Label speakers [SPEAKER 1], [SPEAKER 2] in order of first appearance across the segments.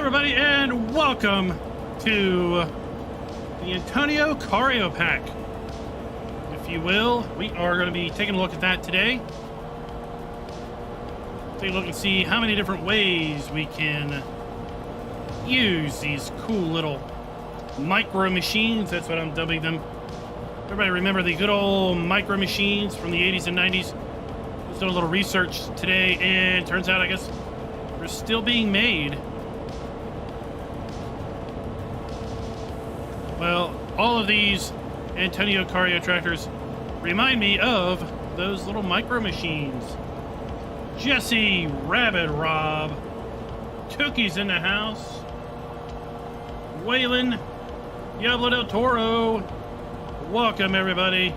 [SPEAKER 1] everybody, and welcome to the Antonio Carraro Pack, if you will. We are going to be taking a look at that today. Take a look and see how many different ways we can use these cool little micro machines. That's what I'm dubbing them. Everybody remember the good old micro machines from the 80s and 90s? I was doing a little research today, and turns out, I guess, they're still being made. Well, all of these Antonio Carraro tractors remind me of those little micro machines. Jesse, Rabbit Rob, Tookie's in the house, Waylon, Diablo del Toro. Welcome, everybody.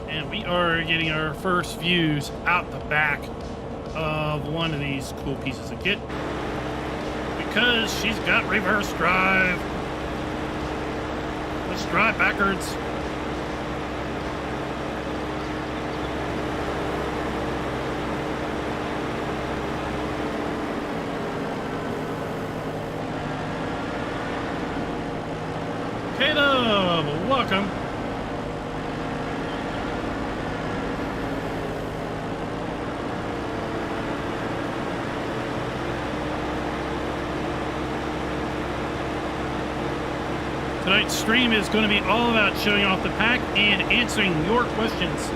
[SPEAKER 1] And we are getting our first views out the back of one of these cool pieces of kit, because she's got reverse drive. Let's drive backwards. Caleb, welcome. Tonight's stream is going to be all about showing off the pack and answering your questions.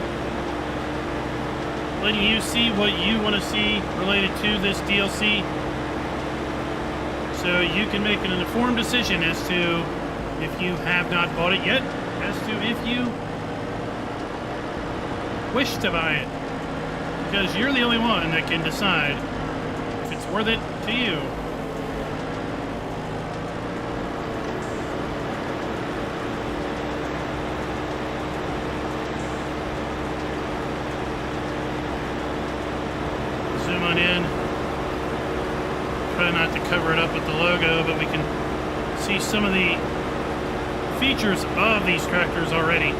[SPEAKER 1] Letting you see what you want to see related to this DLC, so you can make an informed decision as to if you have not bought it yet, as to if you wish to buy it. Because you're the only one that can decide if it's worth it to you. Zoom on in. Try not to cover it up with the logo, but we can see some of the features of these tractors already.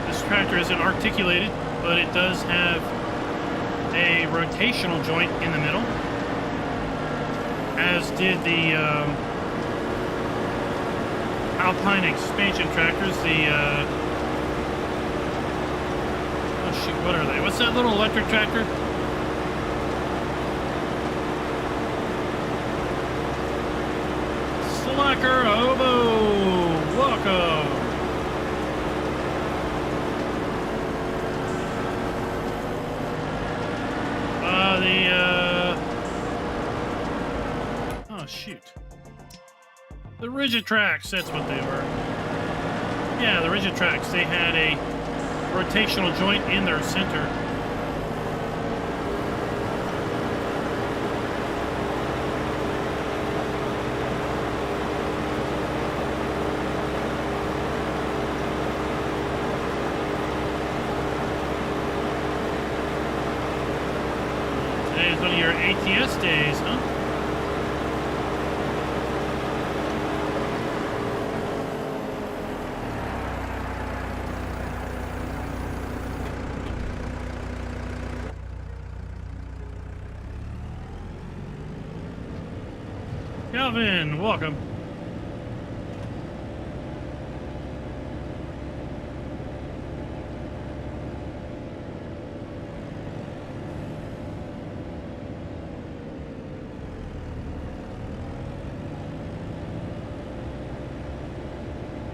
[SPEAKER 1] This tractor isn't articulated, but it does have a rotational joint in the middle, as did the Alpine expansion tractors. Oh shoot, what are they? What's that little electric tractor? Slacker Hobo, welcome. Oh shoot. The rigid tracks, that's what they were. Yeah, the rigid tracks, they had a rotational joint in their center. Today's one of your ATS days, huh? Calvin, welcome.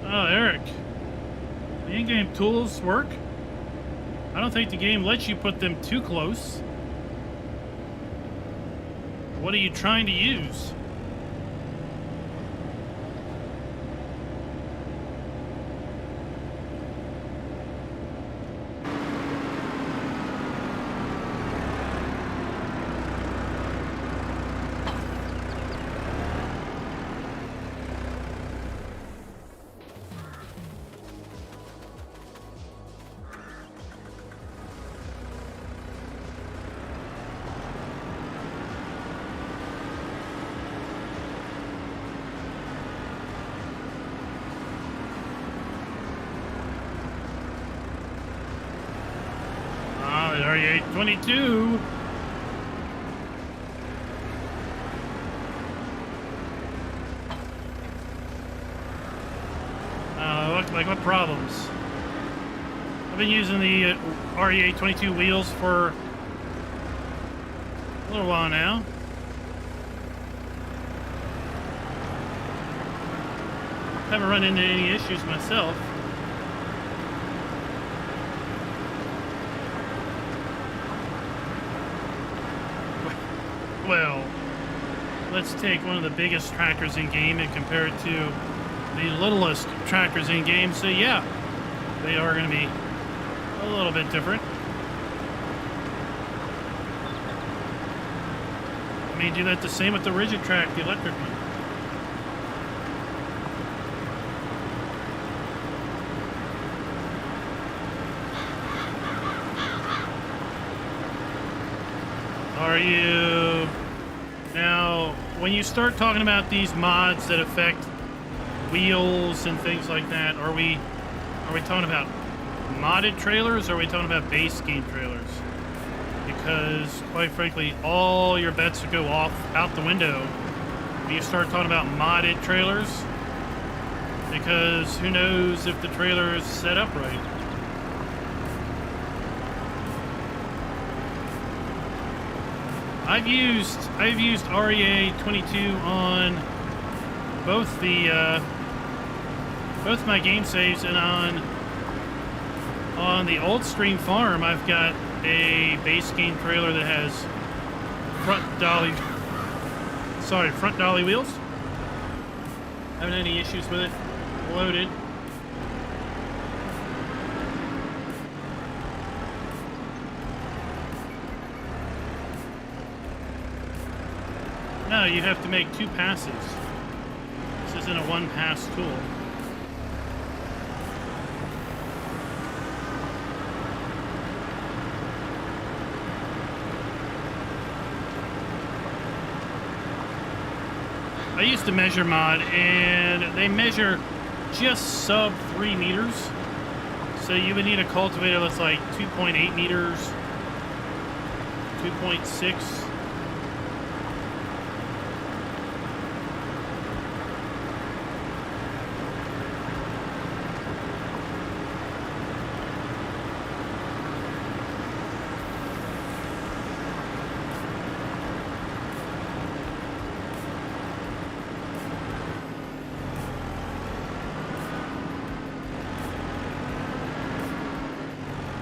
[SPEAKER 1] Oh, Eric. The in-game tools work? I don't think the game lets you put them too close. What are you trying to use? RE822. What problems? I've been using the RE822 wheels for a little while now. Haven't run into any issues myself. Well, let's take one of the biggest tractors in game and compare it to the littlest tractors in game. So yeah, they are going to be a little bit different. I may do that the same with the rigid track, the electric one. Are you now, when you start talking about these mods that affect wheels and things like that, are we talking about modded trailers, or are we talking about base game trailers? Because quite frankly, all your bets would go out the window when you start talking about modded trailers, because who knows if the trailer is set up right. I've used REA22 on both my game saves, and on the old stream farm, I've got a base game trailer that has front dolly wheels. Haven't had any issues with it. Loaded. No, you have to make 2 passes. This isn't a one-pass tool. I used to measure mod, and they measure just sub 3 meters. So you would need a cultivator that's like 2.8 meters, 2.6.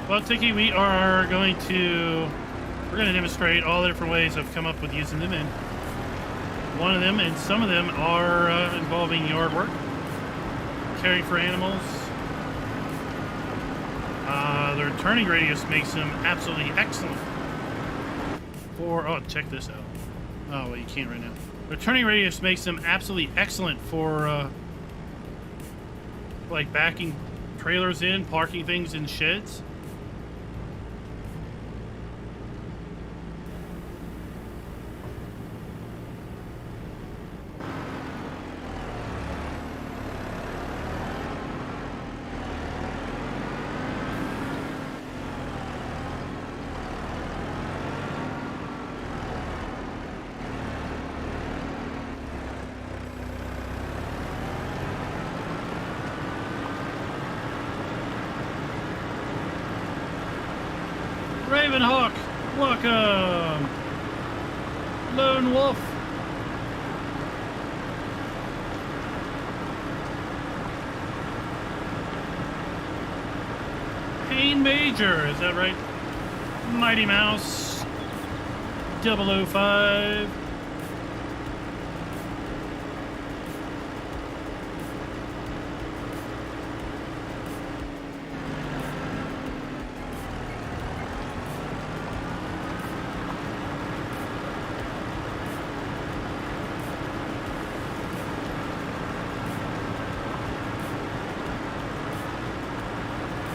[SPEAKER 1] Well, Tiki, we're going to demonstrate all the different ways I've come up with using them, and one of them, and some of them are involving yard work, caring for animals. Their turning radius makes them absolutely excellent for, oh, check this out. Oh, well, you can't right now. Their turning radius makes them absolutely excellent for like backing trailers in, parking things in sheds. Ravenhawk, welcome. Lone Wolf. Pain Major, is that right? Mighty Mouse 005.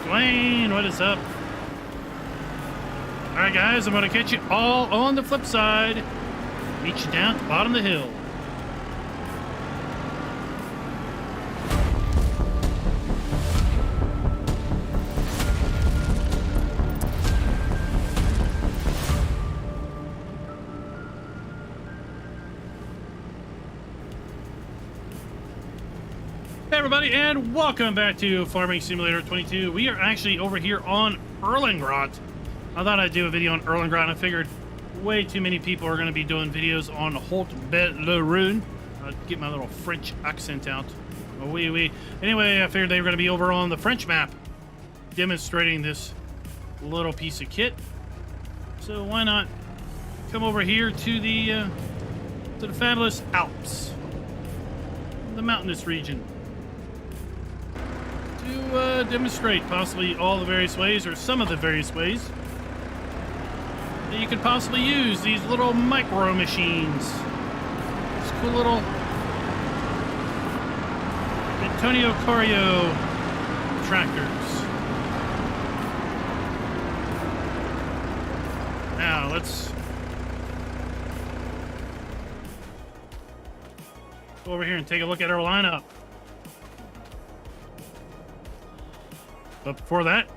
[SPEAKER 1] Dwayne, what is up? Alright guys, I'm going to catch you all on the flip side. Meet you down at the bottom of the hill. Hey everybody, and welcome back to Farming Simulator 22. We are actually over here on Erlengrot. I thought I'd do a video on Erlengrot, and I figured way too many people are going to be doing videos on Haute-Bet-le-Rune. I'll get my little French accent out. Oh, oui. Anyway, I figured they were going to be over on the French map, demonstrating this little piece of kit. So why not come over here to the fabulous Alps, the mountainous region, to demonstrate possibly all the various ways, or some of the various ways, that you could possibly use these little micro machines. These cool little Antonio Carraro tractors. Now let's go over here and take a look at our lineup. But before that,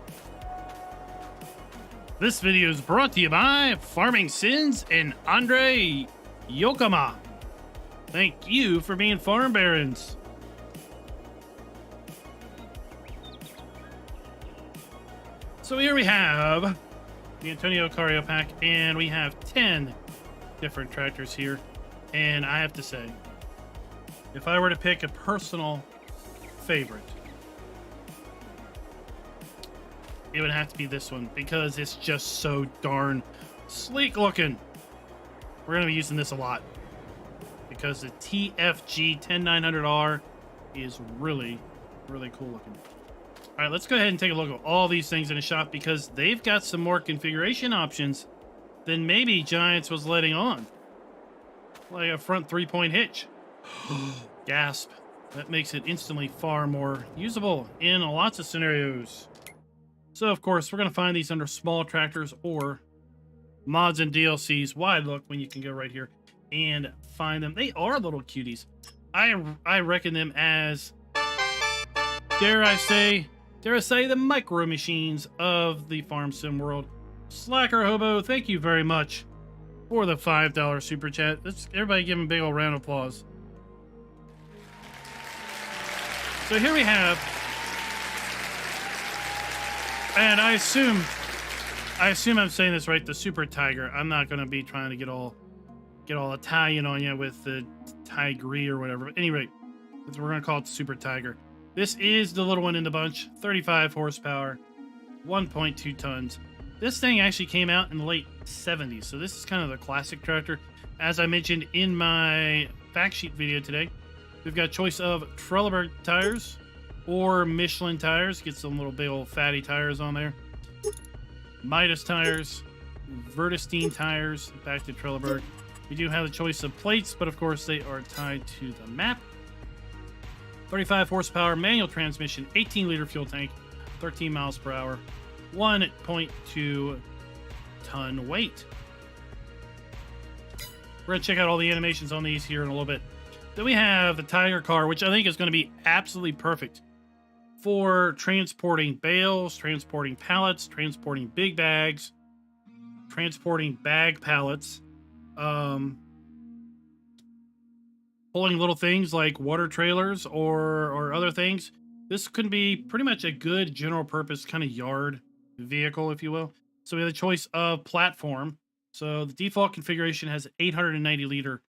[SPEAKER 1] this video is brought to you by Farming Sins and Andre Yokama. Thank you for being farm barons. So here we have the Antonio Carraro Pack, and we have 10 different tractors here. And I have to say, if I were to pick a personal favorite, it would have to be this one, because it's just so darn sleek looking. We're going to be using this a lot, because the TFG 10900R is really, really cool looking. All right, let's go ahead and take a look at all these things in the shop, because they've got some more configuration options than maybe Giants was letting on. Like a front 3-point hitch. Gasp. That makes it instantly far more usable in lots of scenarios. So, of course, we're going to find these under small tractors or mods and DLCs. Why look when you can go right here and find them? They are little cuties. I reckon them as, dare I say, the micro machines of the farm sim world. Slacker Hobo, thank you very much for the $5 super chat. Let's everybody give him a big old round of applause. So here we have, and I assume I'm saying this right, the Super Tiger. I'm not going to be trying to get all Italian on you with the Tigre or whatever. But anyway, we're going to call it the Super Tiger. This is the little one in the bunch, 35 horsepower, 1.2 tons. This thing actually came out in the late 70s, so this is kind of the classic tractor. As I mentioned in my fact sheet video today, we've got a choice of Trelleborg tires or Michelin tires. Get some little big old fatty tires on there. Midas tires, Vertestein tires, back to Trelleborg. We do have the choice of plates, but of course they are tied to the map. 35 horsepower manual transmission, 18-liter fuel tank, 13 miles per hour, 1.2 ton weight. We're going to check out all the animations on these here in a little bit. Then we have the Tiger car, which I think is going to be absolutely perfect for transporting bales, transporting pallets, transporting big bags, transporting bag pallets, pulling little things like water trailers or other things. This could be pretty much a good general purpose kind of yard vehicle, if you will. So we have the choice of platform. So the default configuration has an 890 liter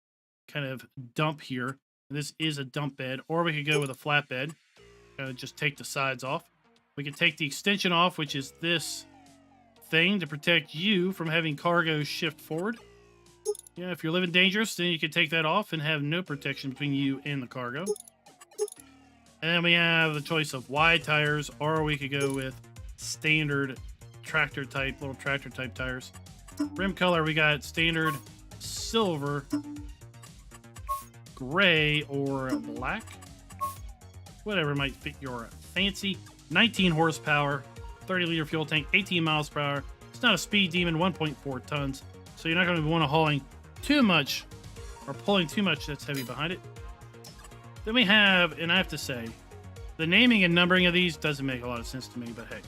[SPEAKER 1] kind of dump here. This is a dump bed, or we could go with a flatbed. Just take the sides off. We can take the extension off, which is this thing to protect you from having cargo shift forward. Yeah, if you're living dangerous, then you can take that off and have no protection between you and the cargo. And then we have the choice of wide tires, or we could go with standard little tractor type tires. Rim color, we got standard silver, gray, or black. Whatever might fit your fancy. 19 horsepower, 30-liter fuel tank, 18 miles per hour. It's not a speed demon, 1.4 tons. So you're not going to want to hauling too much or pulling too much that's heavy behind it. Then we have, and I have to say, the naming and numbering of these doesn't make a lot of sense to me, but hey.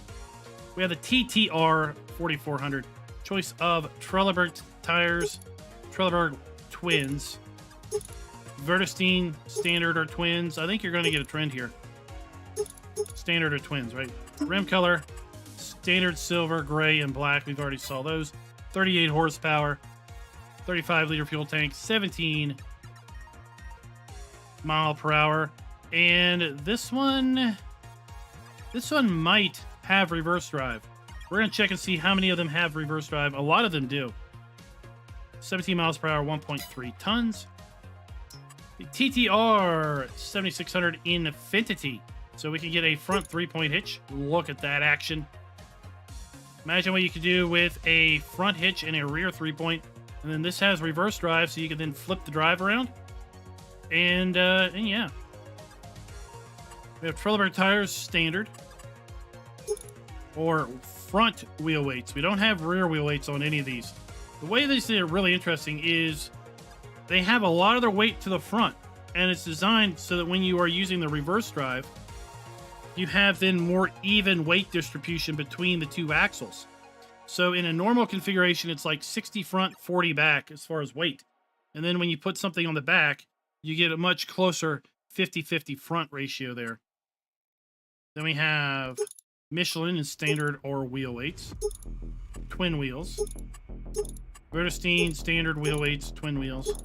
[SPEAKER 1] We have the TTR 4400. Choice of Trelleborg tires, Trelleborg twins, Vertestein standard or twins. I think you're going to get a trend here. Standard or twins, right? Rim color, standard silver, gray, and black. We've already saw those. 38 horsepower, 35-liter fuel tank, 17 mile per hour. And this one might have reverse drive. We're going to check and see how many of them have reverse drive. A lot of them do. 17 miles per hour, 1.3 tons. The TTR 7600 Infinity. So we can get a front 3-point hitch. Look at that action. Imagine what you could do with a front hitch and a rear 3-point. And then this has reverse drive, so you can then flip the drive around. And yeah. We have Trelleborg tires, standard. Or front wheel weights. We don't have rear wheel weights on any of these. The way these are really interesting is they have a lot of their weight to the front. And it's designed so that when you are using the reverse drive, you have then more even weight distribution between the two axles. So in a normal configuration, it's like 60 front, 40 back as far as weight. And then when you put something on the back, you get a much closer 50-50 front ratio there. Then we have Michelin in standard or wheel weights. Twin wheels. Vredestein standard wheel weights, twin wheels.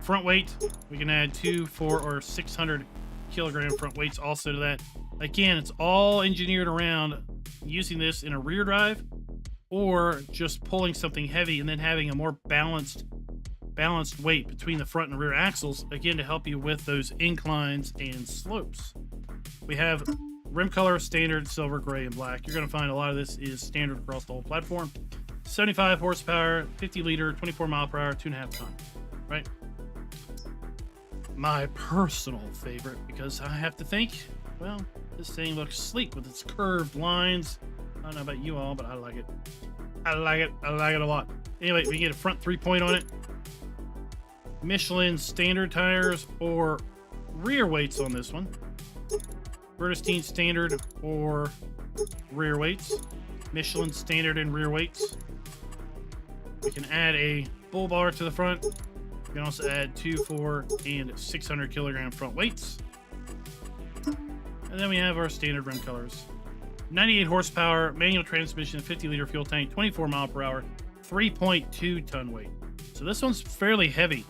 [SPEAKER 1] Front weight, we can add 2, 4, or 600 kilogram front weights also to that. Again, it's all engineered around using this in a rear drive or just pulling something heavy and then having a more balanced weight between the front and rear axles, again, to help you with those inclines and slopes. We have rim color, standard, silver, gray, and black. You're going to find a lot of this is standard across the whole platform. 75 horsepower, 50 liter, 24 mile per hour, 2.5 ton, right? My personal favorite, because I have to think, well, this thing looks sleek with its curved lines. I don't know about you all, but I like it. I like it a lot. Anyway, we get a front 3-point on it. Michelin standard tires or rear weights on this one. Vredestein standard or rear weights. Michelin standard and rear weights. We can add a bull bar to the front. We can also add 2, 4, and 600 kilogram front weights. And then we have our standard rim colors. 98 horsepower, manual transmission, 50 liter fuel tank, 24 mile per hour, 3.2 ton weight. So this one's fairly heavy.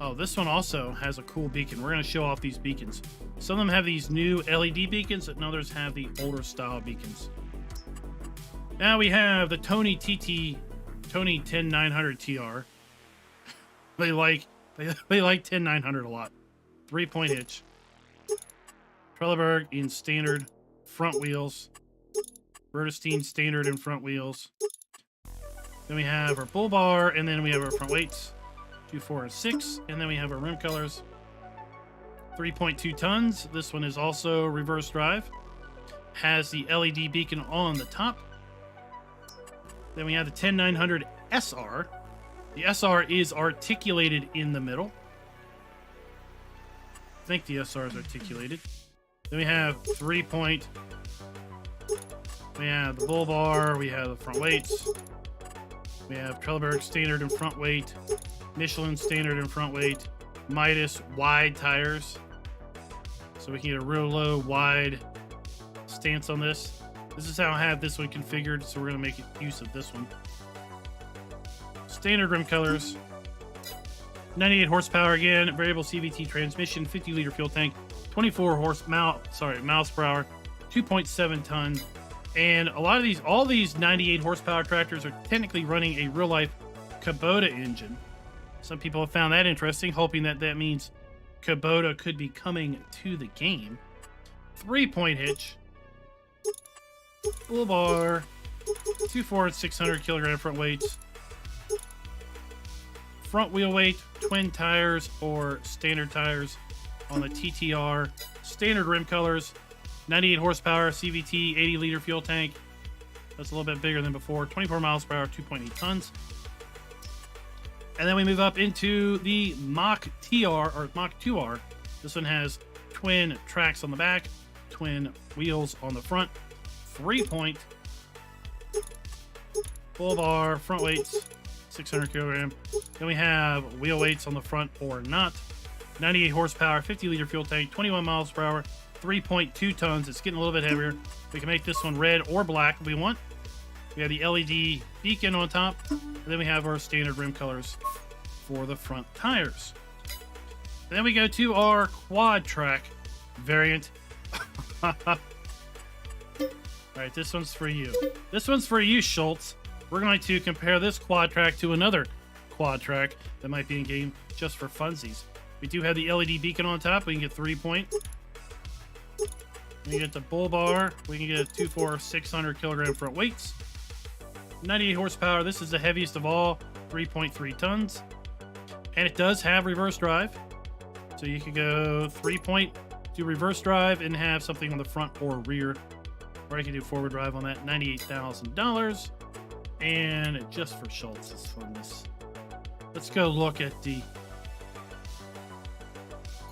[SPEAKER 1] Oh, this one also has a cool beacon. We're going to show off these beacons. Some of them have these new LED beacons, and others have the older style beacons. Now we have the Tony 10900 TR. They like 10900 a lot. 3-point hitch. Trelleborg in standard front wheels. Vredestein standard and front wheels. Then we have our bull bar, and then we have our front weights. 2, 4, and 6. And then we have our rim colors. 3.2 tons. This one is also reverse drive. Has the LED beacon on the top. Then we have the 10900 SR. The SR is articulated in the middle. I think the SR is articulated. Then we have 3-point. We have the bull bar. We have the front weights. We have Trelleborg standard and front weight. Michelin standard and front weight. Midas wide tires. So we can get a real low, wide stance on this. This is how I have this one configured, so we're going to make use of this one. Standard rim colors. 98 horsepower again, variable CVT transmission, 50 liter fuel tank, 24 miles per hour, 2.7 ton. And a lot of these, all these 98 horsepower tractors are technically running a real life Kubota engine. Some people have found that interesting, hoping that that means Kubota could be coming to the game. 3-point hitch. Bull bar. 2, 4, and 600 kilogram front weights. Front wheel weight, twin tires or standard tires on the TTR. Standard rim colors. 98 horsepower, CVT, 80 liter fuel tank. That's a little bit bigger than before. 24 miles per hour, 2.8 tons. And then we move up into the Mach TR or Mach 2R. This one has twin tracks on the back, twin wheels on the front, 3-point, bull bar, front weights, 600 kilogram. Then we have wheel weights on the front or not. 98 horsepower, 50-liter fuel tank, 21 miles per hour, 3.2 tons. It's getting a little bit heavier. We can make this one red or black if we want. We have the LED beacon on top, and then we have our standard rim colors for the front tires. And then we go to our quad track variant. All right, this one's for you. This one's for you, Schultz. We're going to compare this quad track to another quad track that might be in game just for funsies. We do have the LED beacon on top. We can get 3-point. We can get the bull bar. We can get a 2.4 600 kilogram front weights. 98 horsepower. This is the heaviest of all, 3.3 tons. And it does have reverse drive. So you could go 3-point to reverse drive and have something on the front or rear. Or I can do forward drive on that. $98,000. And just for Schultz's funness, let's go look at the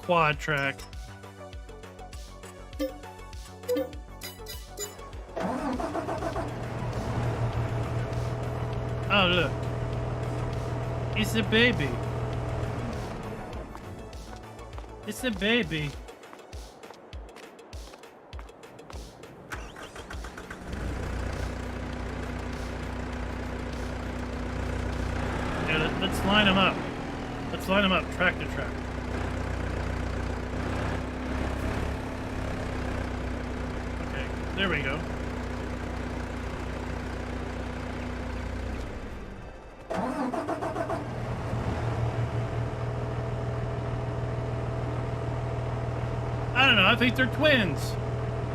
[SPEAKER 1] quad track. Oh, look. It's a baby. It's a baby. Yeah, let's line them up. Let's line them up, track to track. Okay, there we go. I don't know, I think they're twins.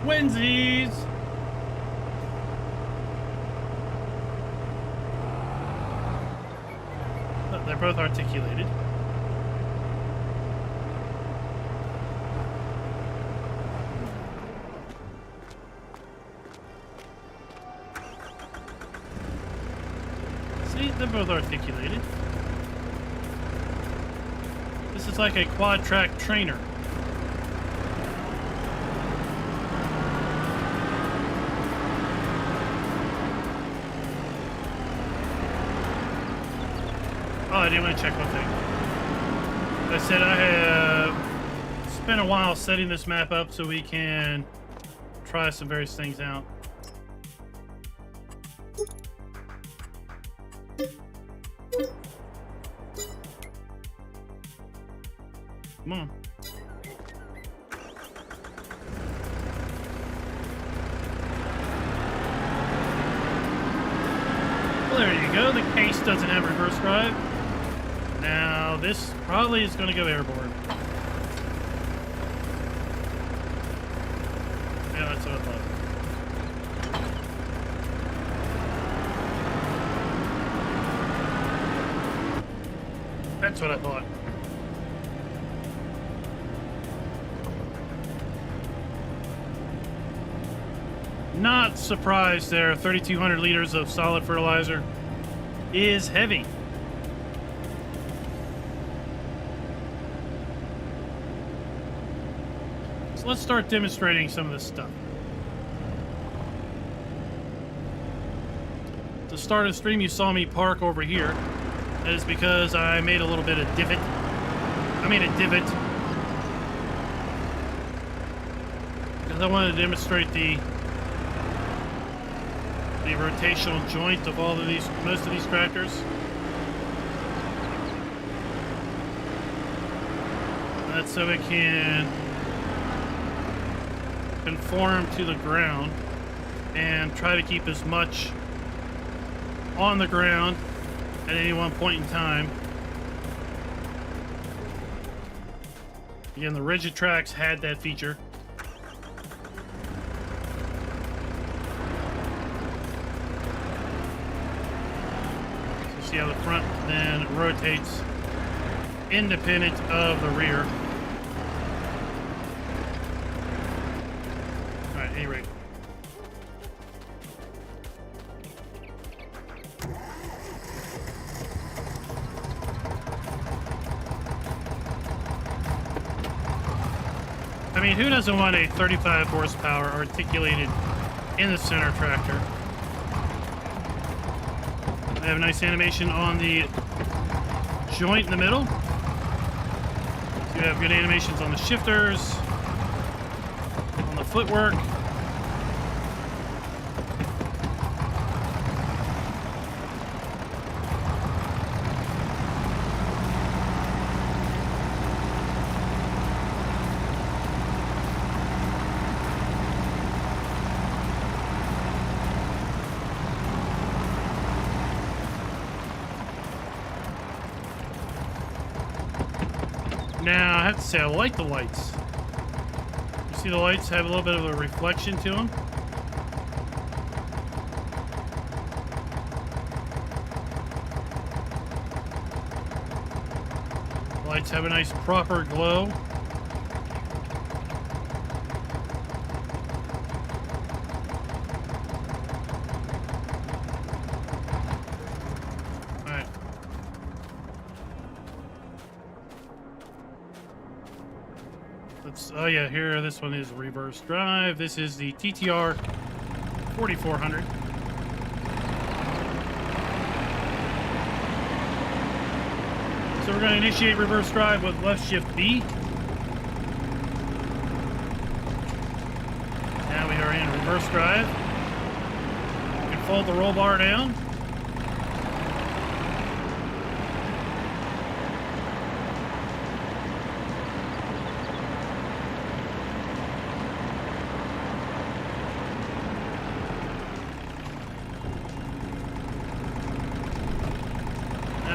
[SPEAKER 1] Twinsies! Oh, they're both articulated. See, they're both articulated. This is like a quad track trainer. Oh, I didn't want to check one thing. I said I have spent a while setting this map up so we can try some various things out. Come on. Well, there you go. The case doesn't have reverse drive. Now, this probably is going to go airborne. Yeah, that's what I thought. That's what I thought. Not surprised there. 3,200 liters of solid fertilizer is heavy. So let's start demonstrating some of this stuff. To start a stream, you saw me park over here. That is because I made a little bit of divot. I made a divot because I wanted to demonstrate the rotational joint of all of these, most of these tractors. That's so it can conform to the ground and try to keep as much on the ground at any one point in time. Again, the rigid tracks had that feature. So see how the front then rotates independent of the rear. Alright, at any rate. I mean, who doesn't want a 35 horsepower articulated in the center tractor? I have a nice animation on the joint in the middle. You have good animations on the shifters, on the footwork. Now, I have to say, I like the lights. You see the lights have a little bit of a reflection to them. The lights have a nice proper glow. Oh yeah, here, this one is reverse drive. This is the TTR 4400. So we're going to initiate reverse drive with left shift B. Now we are in reverse drive. You can fold the roll bar down.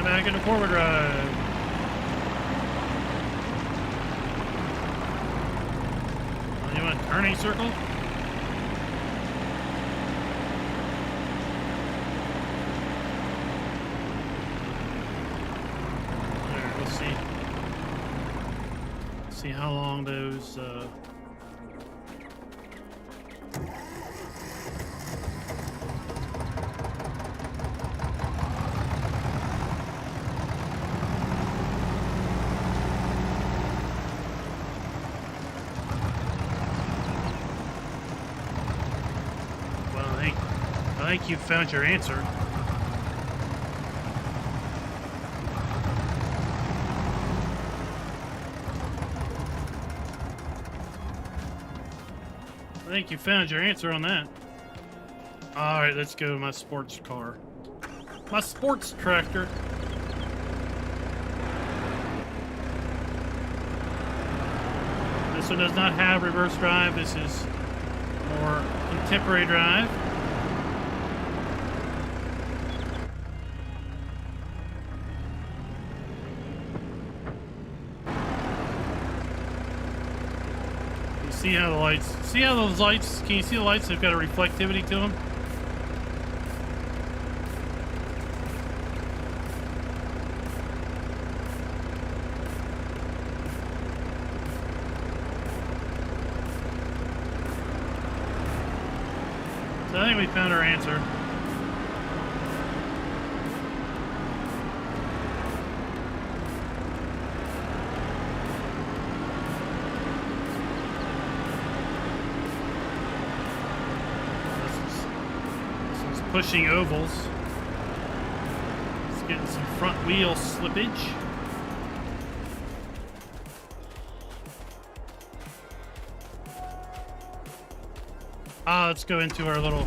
[SPEAKER 1] Back into forward drive. You want to turn a circle? There, we'll see. See how long those I think you've found your answer. I think you found your answer on that. All right, let's go to my sports car. My sports tractor. This one does not have reverse drive. This is more contemporary drive. See how the lights, see how those lights, can you see the lights? They've got a reflectivity to them. So I think we found our answer. Pushing ovals. It's getting some front wheel slippage. Let's go into our little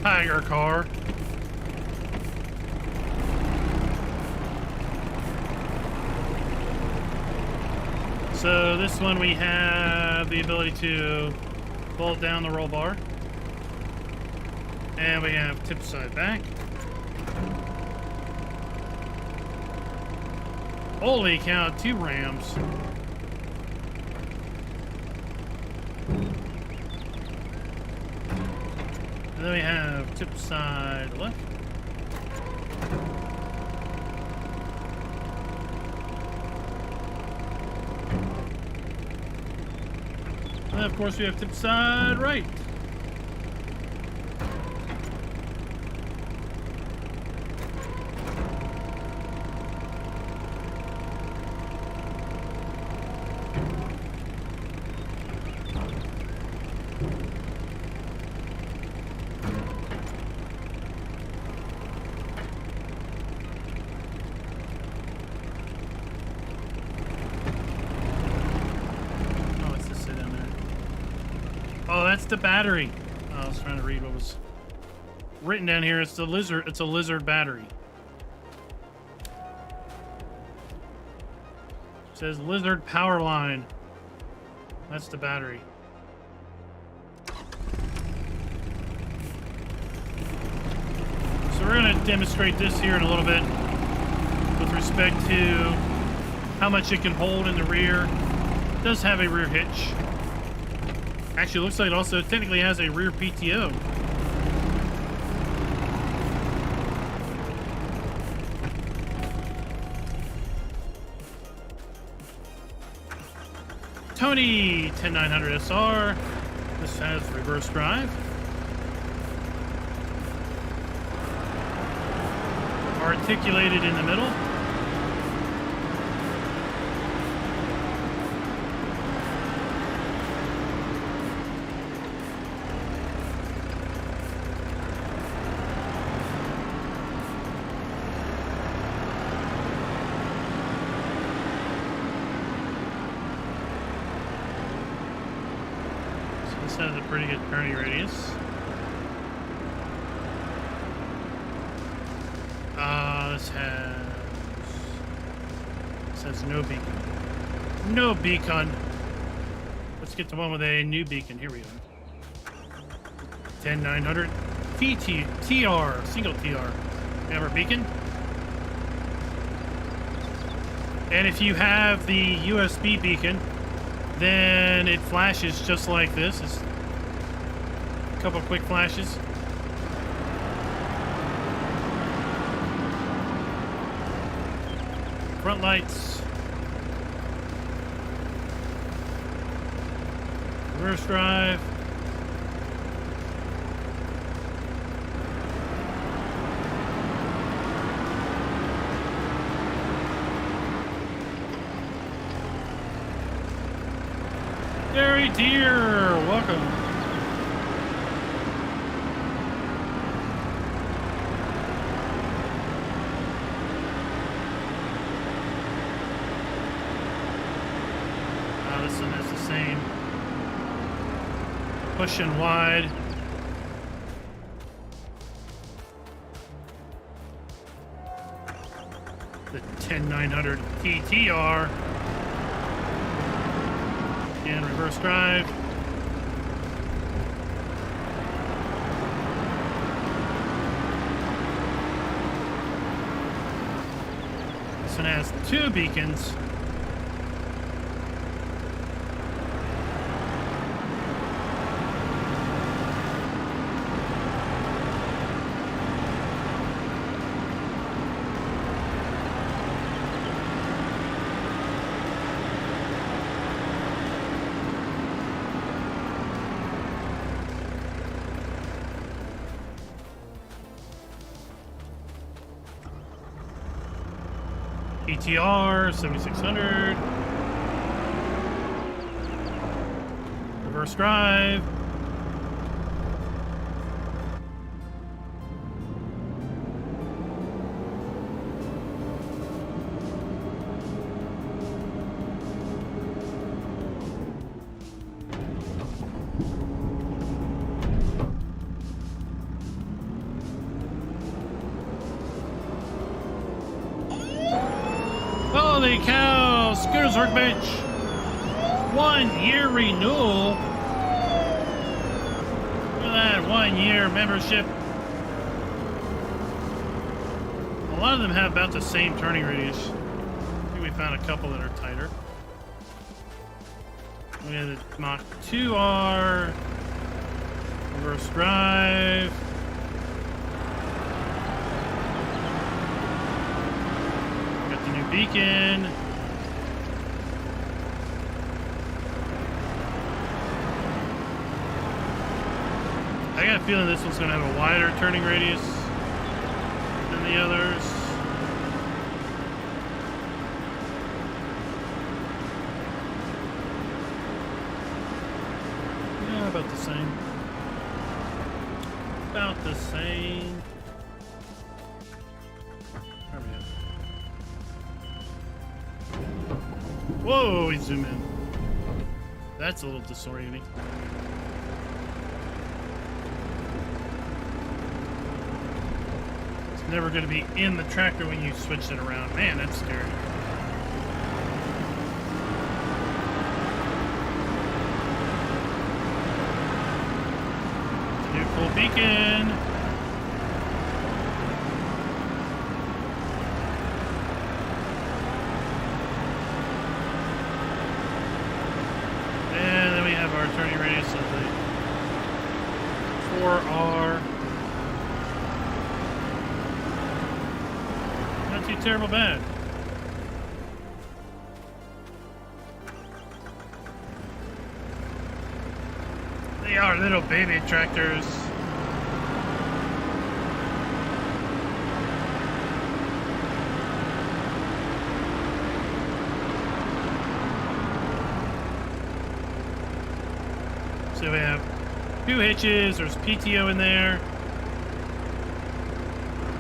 [SPEAKER 1] tiger car. So this one we have the ability to fold down the roll bar. And we have tip side back. Holy cow, 2 Rams. And then we have tip side left. And then of course we have tip side right. Oh, that's the battery. Oh, I was trying to read what was written down here. It's the lizard. It's a lizard battery. It says lizard power line. That's the battery. So we're going to demonstrate this here in a little bit with respect to how much it can hold in the rear. It does have a rear hitch. Actually, it looks like it also technically has a rear PTO. Tony 10900 SR. This has reverse drive. Articulated in the middle. This has a pretty good turning radius. This has no beacon. No beacon. Let's get the one with a new beacon. Here we go. 10900 TR, single TR. We have our beacon. And if you have the USB beacon, then it flashes just like this. It's a couple quick flashes. Front lights. Reverse drive. Gary Deer, welcome. This one is the same. Push and wide. The 10900 TTR. And reverse drive. This one has two beacons. ETR 7600. Reverse drive. Holy cow! Scooter's Workbench! 1 year renewal. Look at that, 1 year membership. A lot of them have about the same turning radius. I think we found a couple that are tighter. We have the Mach 2R. Reverse drive. Beacon. I got a feeling this one's going to have a wider turning radius than the others. Yeah, about the same. About the same. Whoa, we zoom in. That's a little disorienting. never going to be in the tractor when you switch it around. Man, that's scary. New full beacon. And then we have our turning radius of the 4R. Not too terrible bad. They are little baby tractors. So we have 2 hitches, there's PTO in there.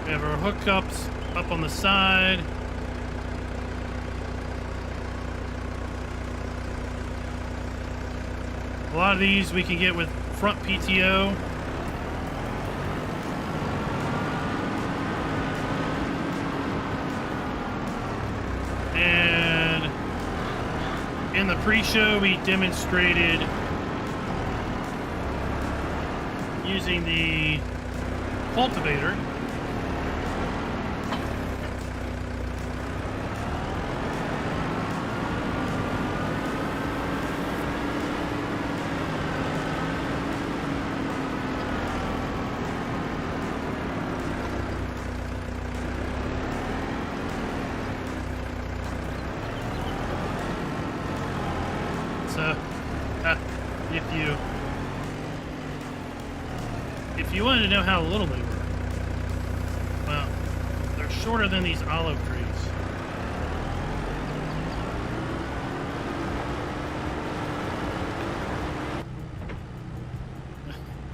[SPEAKER 1] We have our hookups up on the side. A lot of these we can get with front PTO. And in the pre-show we demonstrated using the cultivator. So, if you wanted to know how little they were, well, they're shorter than these olive trees.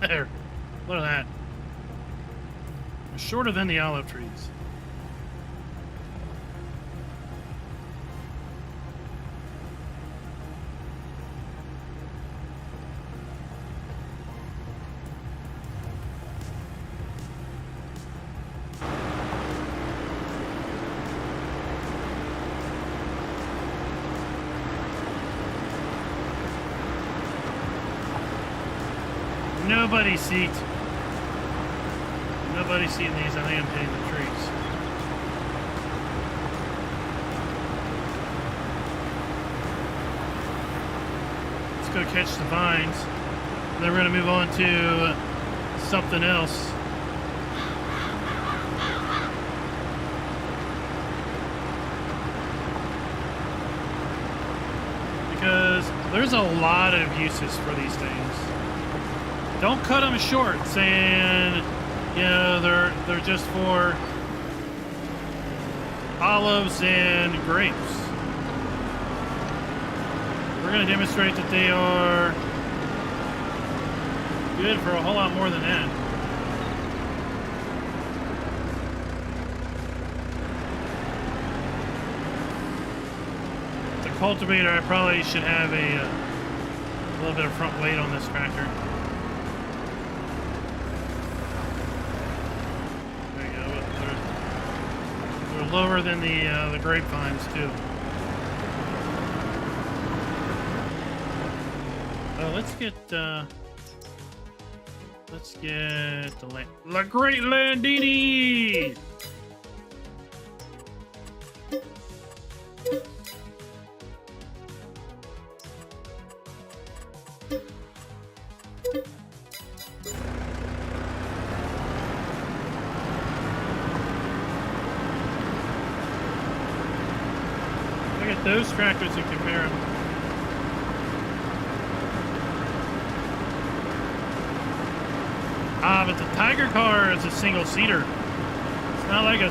[SPEAKER 1] There, look at that. They're shorter than the olive trees. Nobody's seat. Nobody's seeing these. I think I'm hitting the trees. Let's go catch the vines. And then we're going to move on to something else. Because there's a lot of uses for these things. Don't cut them short, saying, you know, they're just for olives and grapes. We're going to demonstrate that they are good for a whole lot more than that. The cultivator, I probably should have a little bit of front weight on this tractor. Lower than the grapevines too. Let's get the La Great Landini. Those tractors and compare them. But the Tiger car is a single seater. It's not like a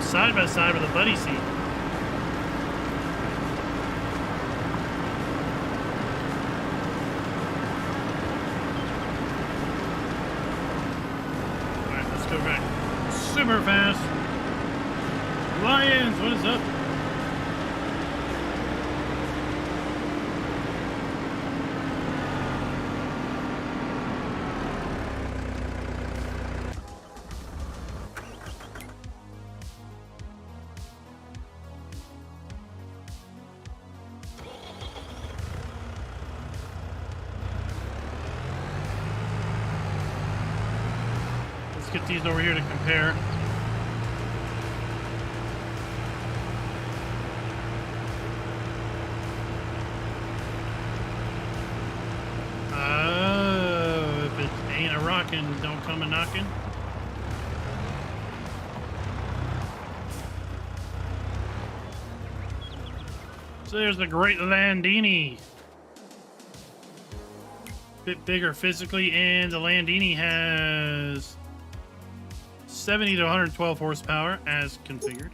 [SPEAKER 1] side by side with a buddy seat. All right, let's go back super fast. Lions, what is up? get these over here to compare. Oh, if it ain't a rockin', don't come a knockin'. So there's the Great Landini. Bit bigger physically, and the Landini has 70 to 112 horsepower as configured.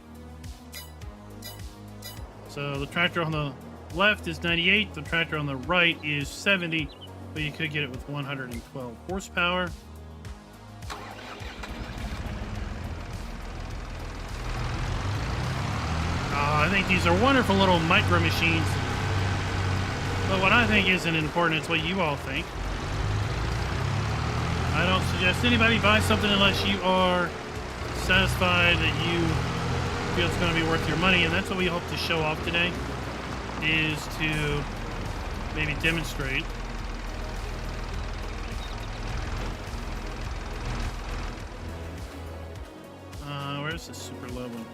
[SPEAKER 1] So the tractor on the left is 98, the tractor on the right is 70, but you could get it with 112 horsepower. I think these are wonderful little micro machines, but what I think isn't important, it's what you all think. I don't suggest anybody buy something unless you are satisfied that you feel it's going to be worth your money, and that's what we hope to show off today, is to maybe demonstrate. Where's the super low one?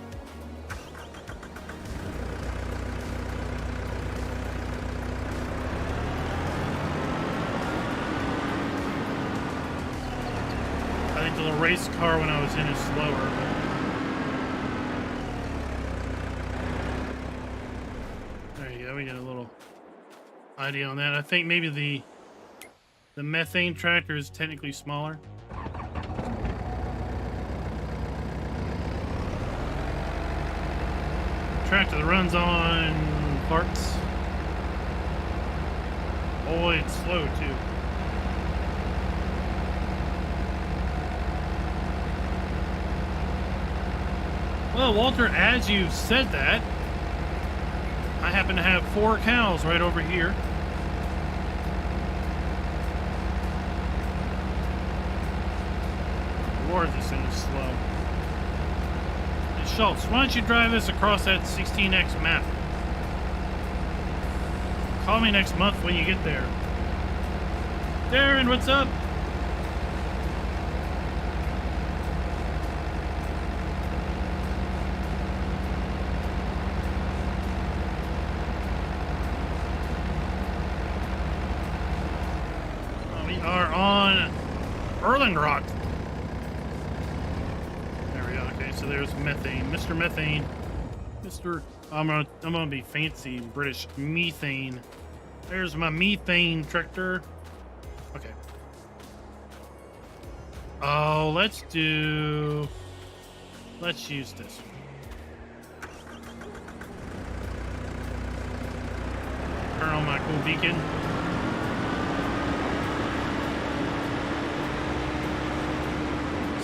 [SPEAKER 1] I think the little race car when I was in is slower. But there you go. We get a little idea on that. I think maybe the methane tractor is technically smaller. Tractor that runs on parts. Oh, it's slow too. Well, Walter, as you've said that, I happen to have 4 cows right over here. Lord, this thing is slow. Hey, Schultz, why don't you drive us across that 16X map? Call me next month when you get there. Darren, what's up? Are on Erlengrock. There we go. Okay, so there's methane, Mr. Methane, I'm gonna be fancy British methane. There's my methane tractor. Okay. Oh, let's use this one. Turn on my cool beacon.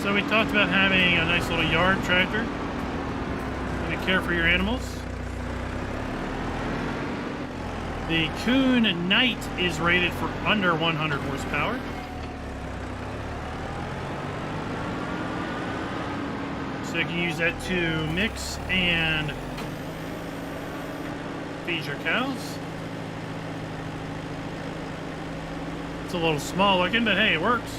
[SPEAKER 1] So we talked about having a nice little yard tractor to care for your animals. The Kuhn Knight is rated for under 100 horsepower. So you can use that to mix and feed your cows. It's a little small looking, but hey, it works.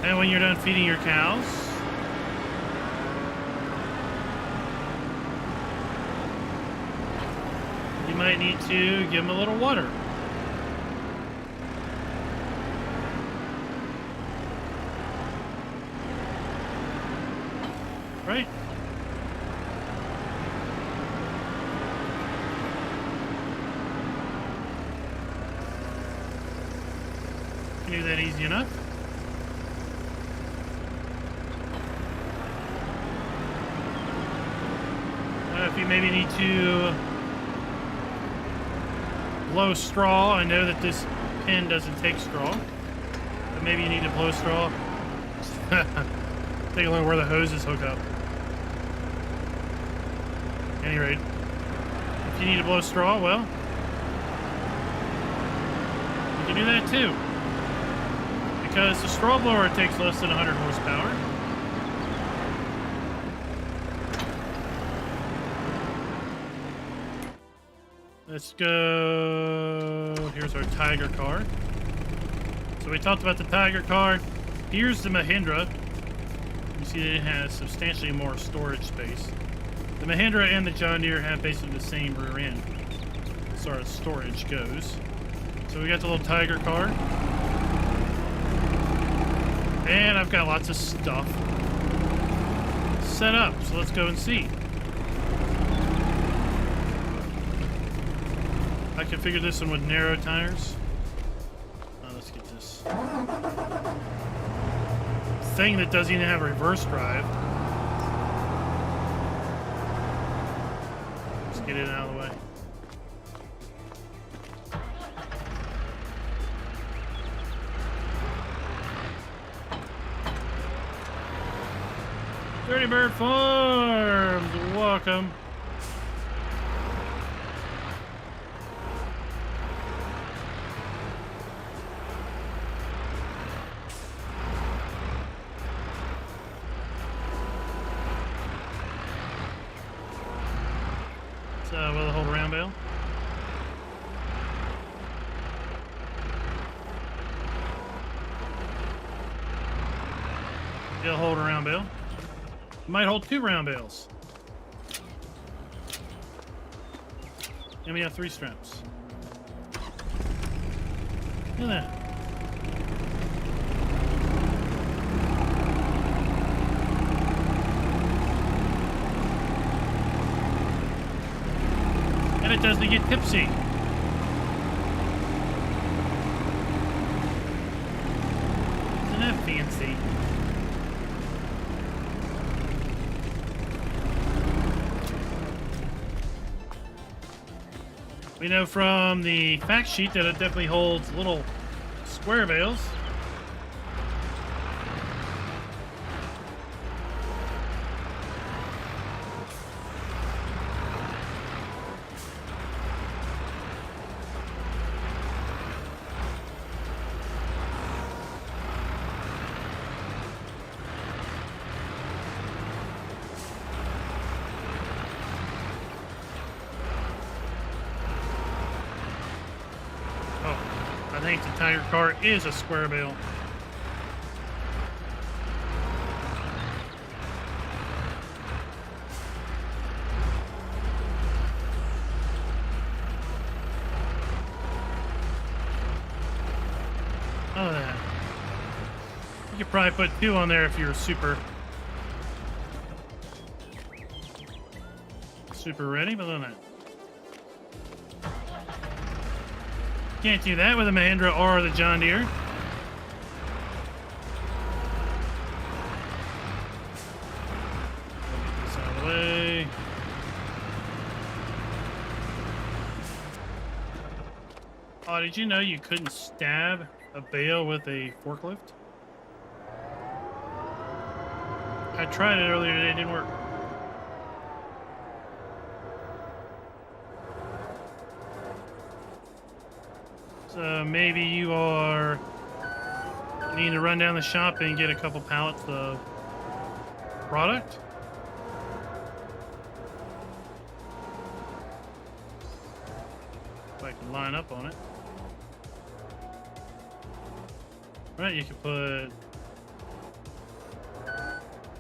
[SPEAKER 1] And when you're done feeding your cows, you might need to give them a little water. Right? You can do that easy enough. If you maybe need to blow straw, I know that this pen doesn't take straw, but maybe you need to blow straw. Take a look where the hoses hook up. At any rate, if you need to blow straw, well, you can do that too. Because the straw blower takes less than 100 horsepower. Let's go. Here's our Tiger car. So we talked about the Tiger car. Here's the Mahindra. You see that it has substantially more storage space. The Mahindra and the John Deere have basically the same rear end as far as storage goes. So we got the little Tiger car. And I've got lots of stuff set up. So let's go and see. I configured this one with narrow tires. Let's get this thing that doesn't even have a reverse drive. Let's get it out of the way. Dirty Bird Farms, welcome. Will it hold a round bale? It'll hold a round bale. Might hold 2 round bales. And we have 3 straps. Look at that. And it doesn't get tipsy. Isn't that fancy? We know from the fact sheet that it definitely holds little square bales. I think the Tiger car is a square bale. Oh, that. You could probably put 2 on there if you're super ready, but look at that. Can't do that with a Mahindra or the John Deere. Get this out of the way. Oh, did you know you couldn't stab a bale with a forklift? I tried it earlier today, it didn't work. So maybe you are needing to run down the shop and get a couple pallets of product. If I can line up on it. Right, you can put...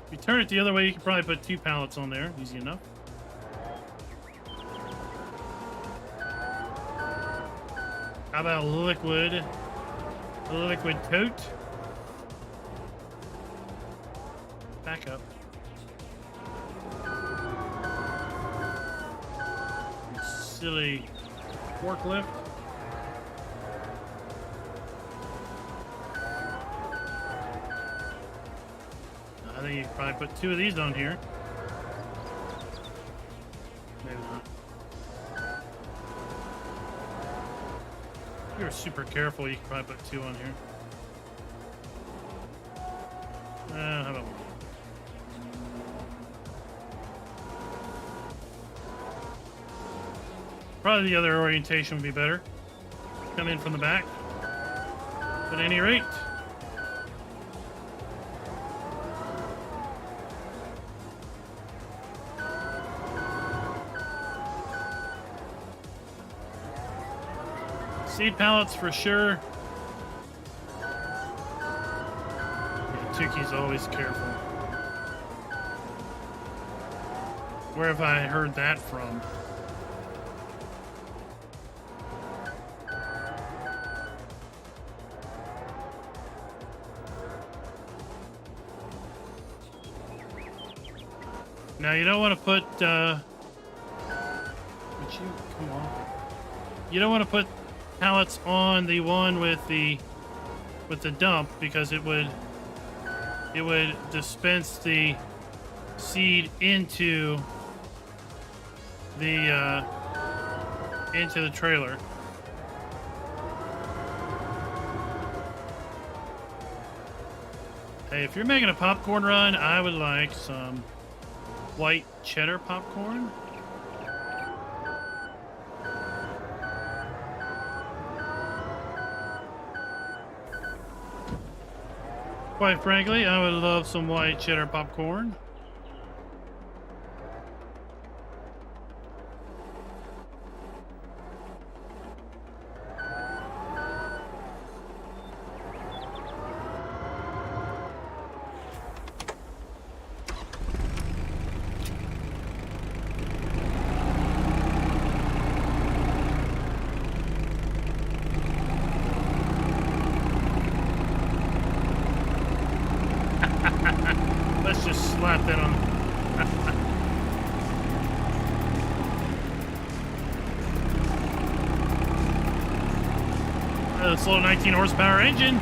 [SPEAKER 1] If you turn it the other way, you can probably put 2 pallets on there. Easy enough. How about a liquid tote? Back up. Silly forklift. I think you could probably put 2 of these on here. Maybe not. If you're super careful, you can probably put 2 on here. How about 1? Probably the other orientation would be better. Come in from the back. But at any rate, Seed pallets for sure. Yeah, Tuki's always careful. Where have I heard that from? Now you don't want to put, come on. You don't want to put pallets on the one with the dump because it would dispense the seed into the trailer. Hey, if you're making a popcorn run, I would like some white cheddar popcorn. Quite frankly, I would love some white cheddar popcorn. Let's just slap that on. This little 19 horsepower engine.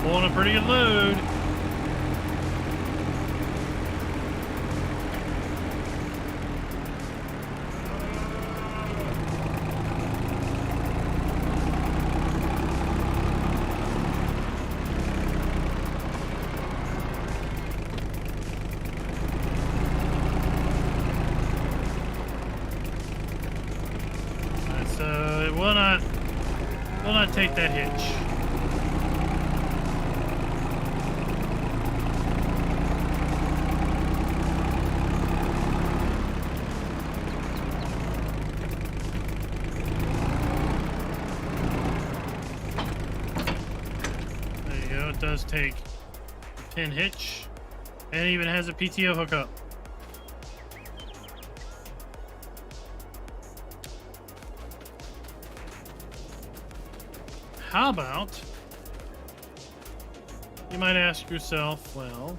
[SPEAKER 1] Pulling a pretty good load. Will not take that hitch. There you go. It does take a pin hitch, and it even has a PTO hookup. How about, you might ask yourself, well,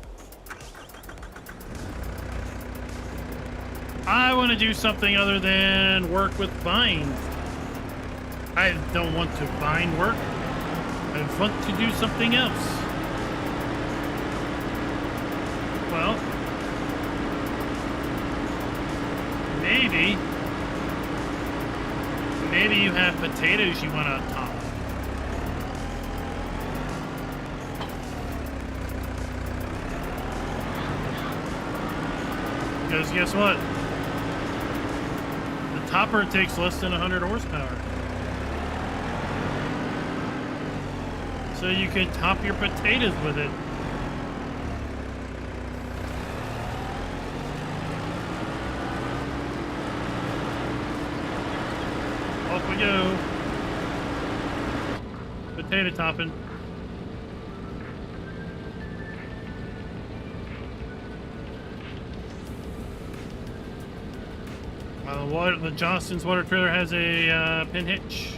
[SPEAKER 1] I want to do something other than work with bind. I don't want to bind work. I want to do something else. Well, maybe you have potatoes you want to top. Because guess what? The topper takes less than 100 horsepower. So you could top your potatoes with it. Off we go. Potato topping. The Johnston's water trailer has a pin hitch.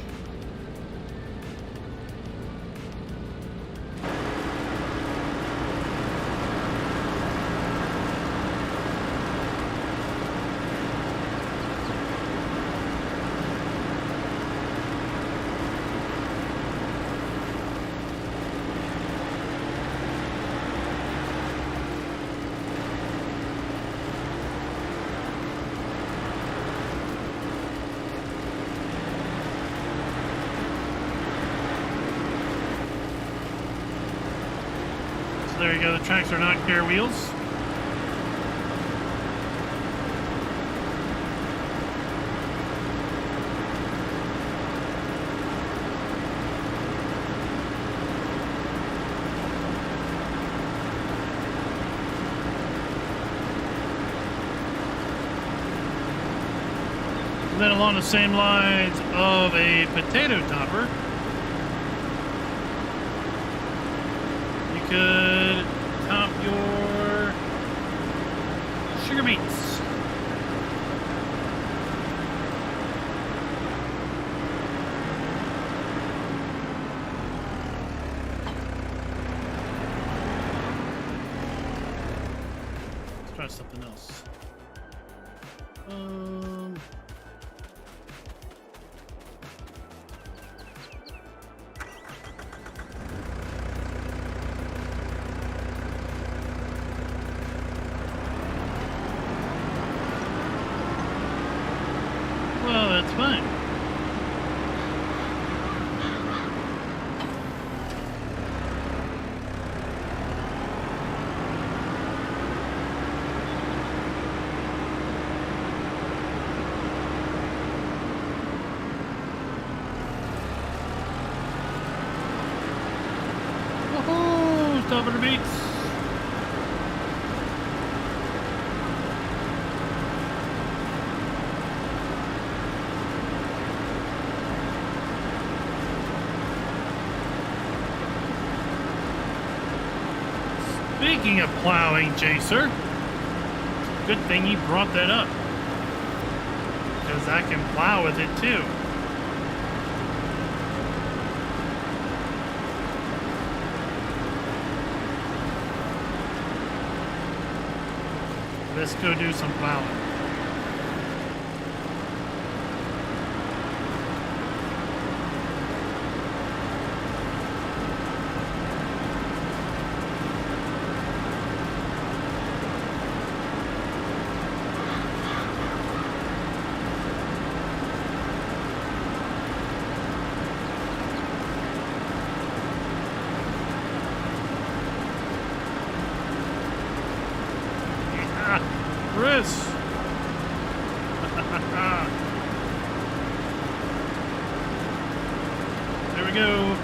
[SPEAKER 1] There you go, the tracks are not care wheels. And then along the same lines of a potato topper, you could top your sugar beets. Let's try something else. Well, that's fine. Woohoo! Top of the beats. Speaking of plowing, Jacer, good thing you brought that up, because I can plow with it too. Let's go do some plowing. Chris! There we go.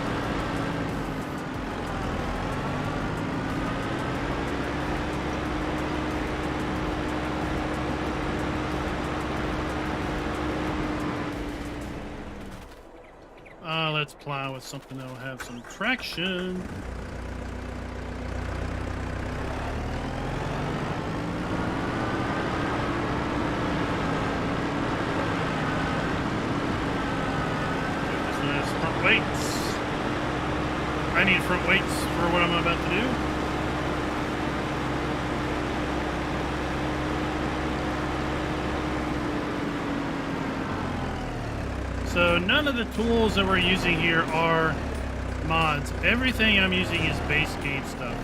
[SPEAKER 1] Let's plow with something that'll have some traction. Weights. I need front weights for what I'm about to do. So none of the tools that we're using here are mods. Everything I'm using is base game stuff.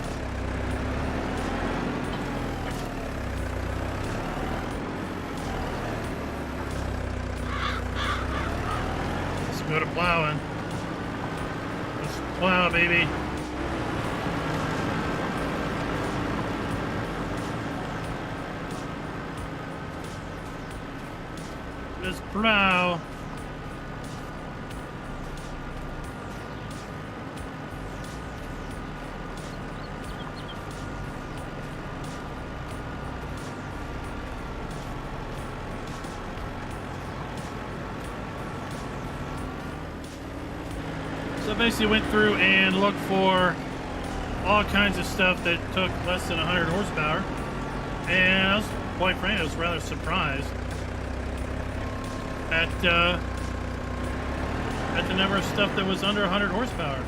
[SPEAKER 1] Let's go to plowing. Wow, baby. Just plow. So basically went through and looked for all kinds of stuff that took less than 100 horsepower. And I was, quite frankly, I was rather surprised at the number of stuff that was under 100 horsepower.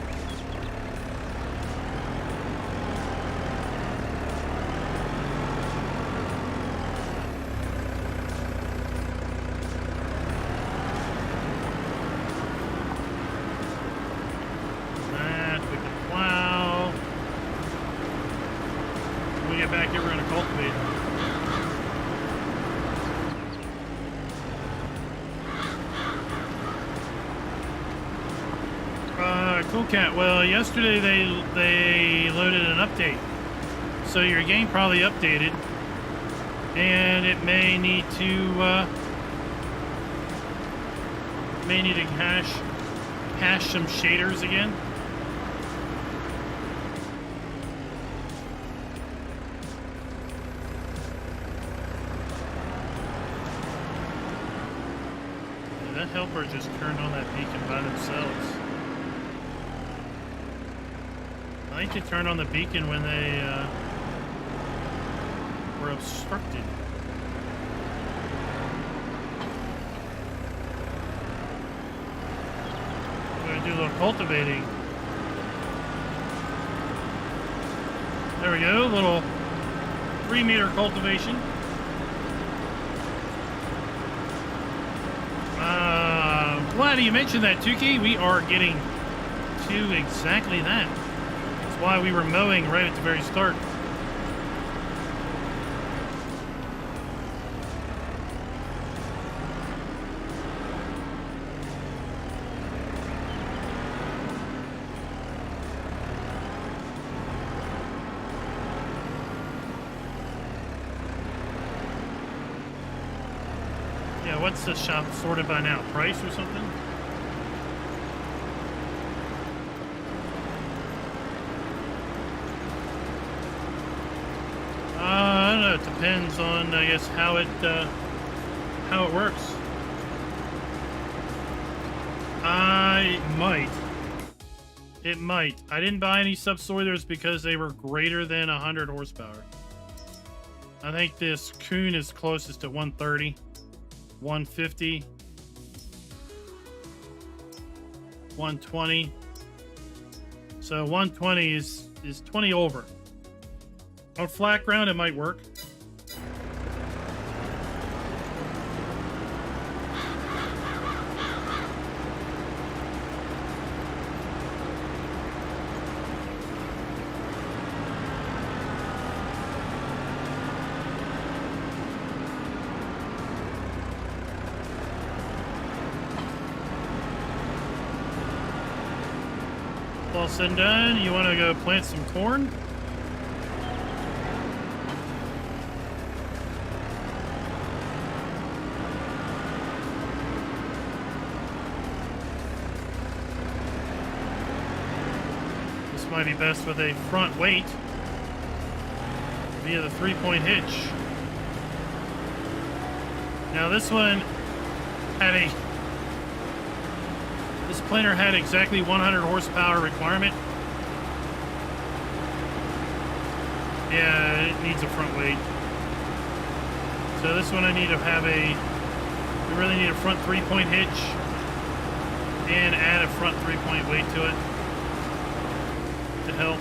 [SPEAKER 1] Back here, we're going to cultivate. Cool cat. Well, yesterday they loaded an update, so your game probably updated, and it may need to hash some shaders again. that helper just turned on that beacon by themselves? I think they turned on the beacon when they were obstructed. I'm gonna do a little cultivating. There we go, little 3-meter cultivation. Glad you mentioned that, Tuki. We are getting to exactly that. That's why we were mowing right at the very start. Yeah, what's the shop sorted by now? Price or something? I don't know. It depends on, I guess, how it works. It might. I didn't buy any subsoilers because they were greater than 100 horsepower. I think this Coon is closest to 130. 150, 120. So 120 is 20 over. On flat ground, it might work. All said and done, you want to go plant some corn? This might be best with a front weight via the 3-point hitch. Now this one had this planter had exactly 100 horsepower requirement. Yeah, it needs a front weight. So this one I need to have we really need a front 3-point hitch and add a front 3-point weight to it to help.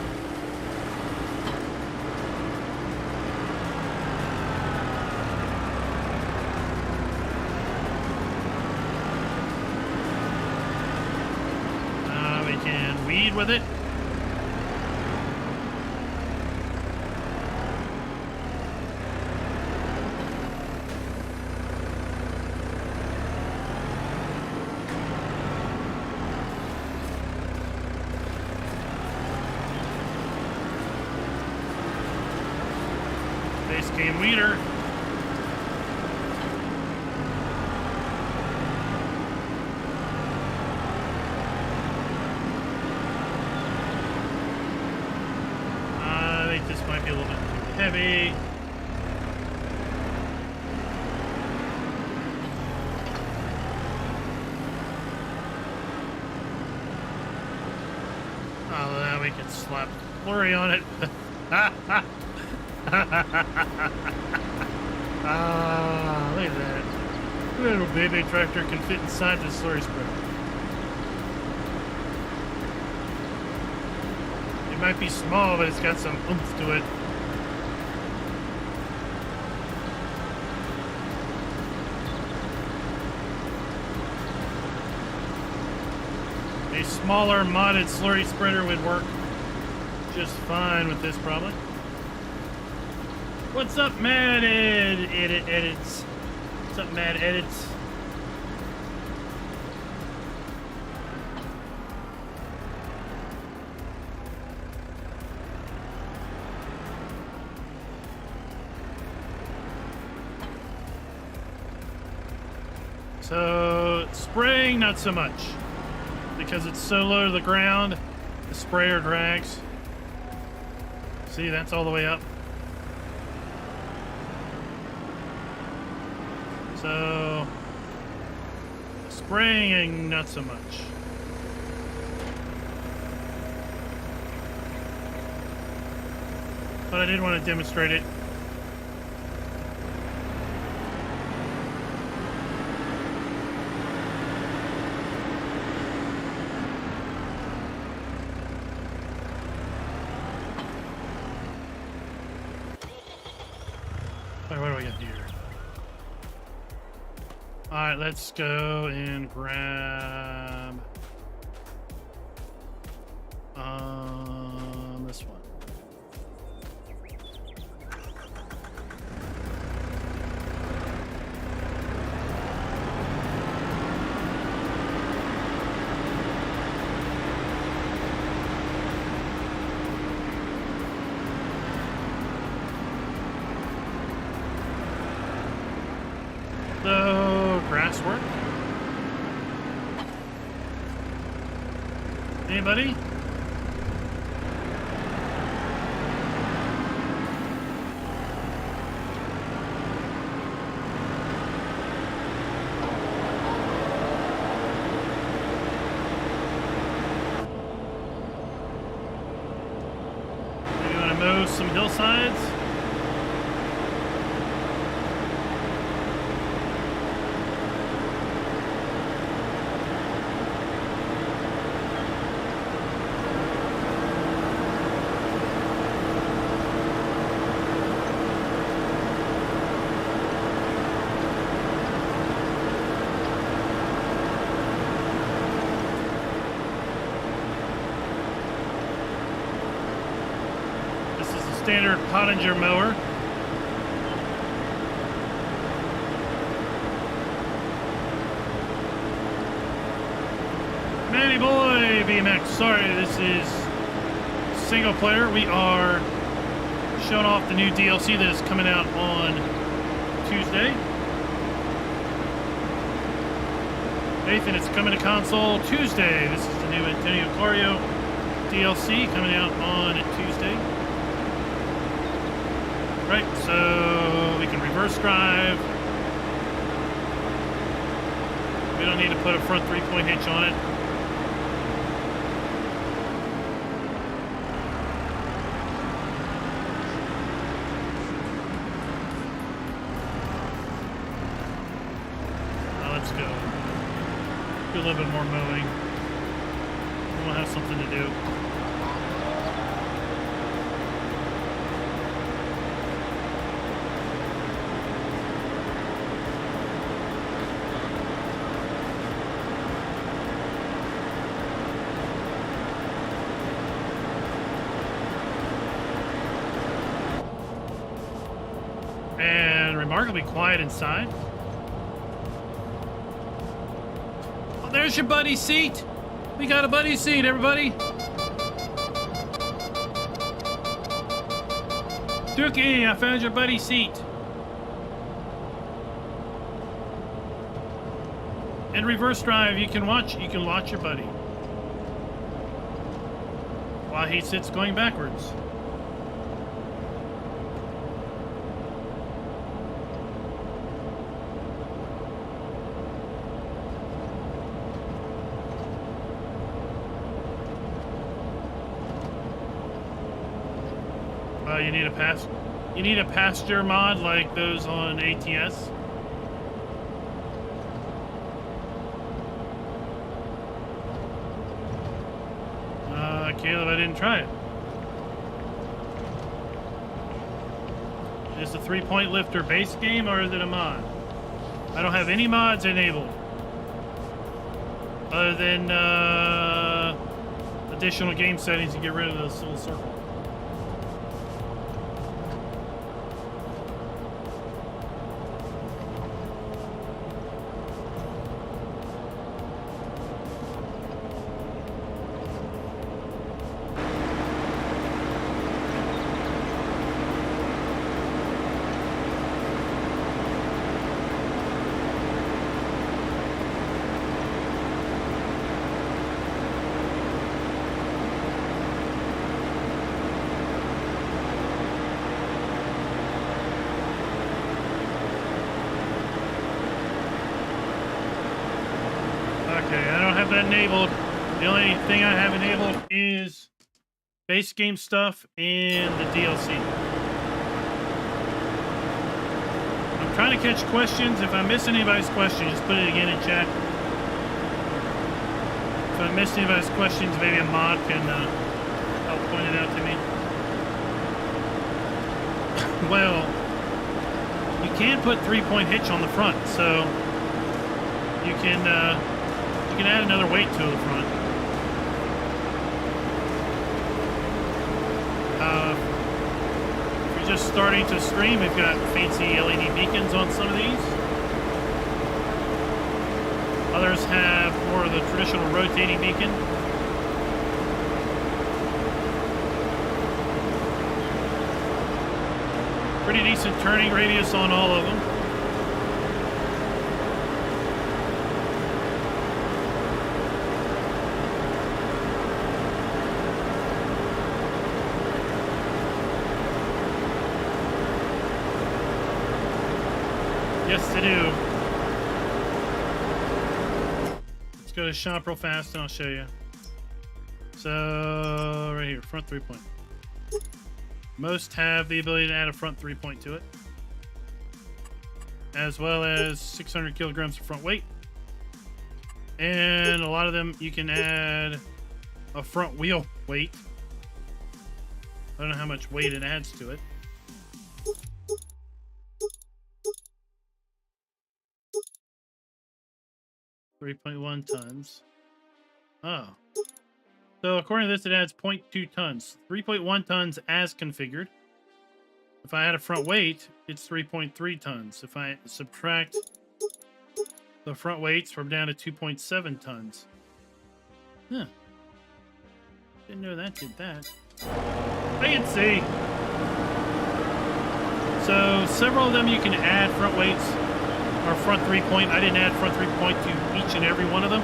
[SPEAKER 1] Weed with it. Base game weeder. This might be a little bit too heavy. Oh, now we can slap flurry on it. Ah, look at that. Little baby tractor can fit inside the slurry spreader. Might be small, but it's got some oomph to it. A smaller modded slurry spreader would work just fine with this, probably. What's up, Mad Edits? What's up, Mad Edits? So, spraying, not so much. Because it's so low to the ground, the sprayer drags. See, that's all the way up. So, spraying, not so much. But I did want to demonstrate it. What do I got here? Alright, let's go and grab this one. So, grass work? Anybody? You want to mow some hillsides? Standard Pottinger mower. Manny boy, BMX. Sorry, this is single player. We are showing off the new DLC that is coming out on Tuesday. Nathan, it's coming to console Tuesday. This is the new Antonio Carraro DLC coming out on Tuesday. Right, so we can reverse drive. We don't need to put a front three-point hitch on it. Now let's go. Do a little bit more mowing. We'll have something to do. And remarkably quiet inside. Oh, there's your buddy seat. We got a buddy seat, everybody. Dookie, I found your buddy seat. In reverse drive, you can watch your buddy while he sits going backwards. You need a pasture mod like those on ATS. Caleb, I didn't try it. Is the three-point lifter base game or is it a mod? I don't have any mods enabled other than additional game settings to get rid of this little circle. Okay, I don't have that enabled. The only thing I have enabled is base game stuff and the DLC. I'm trying to catch questions. If I miss anybody's question, just put it again in chat. If I missed anybody's questions, maybe a mod can help point it out to me. Well, you can put 3-point hitch on the front, so you can add another weight to the front. If you're just starting to stream, we've got fancy LED beacons on some of these. Others have more of the traditional rotating beacon. Pretty decent turning radius on all of them. Yes, they do. Let's go to shop real fast and I'll show you. So, right here, front 3-point. Most have the ability to add a front 3-point to it, as well as 600 kilograms of front weight. And a lot of them, you can add a front wheel weight. I don't know how much weight it adds to it. .1 tons. Oh. So according to this, it adds 0.2 tons. 3.1 tons as configured. If I add a front weight, it's 3.3 tons. If I subtract the front weights, we're down to 2.7 tons. Huh. Didn't know that did that. Fancy! So several of them you can add front weights or front 3-point. I didn't add front 3-point to each and every one of them.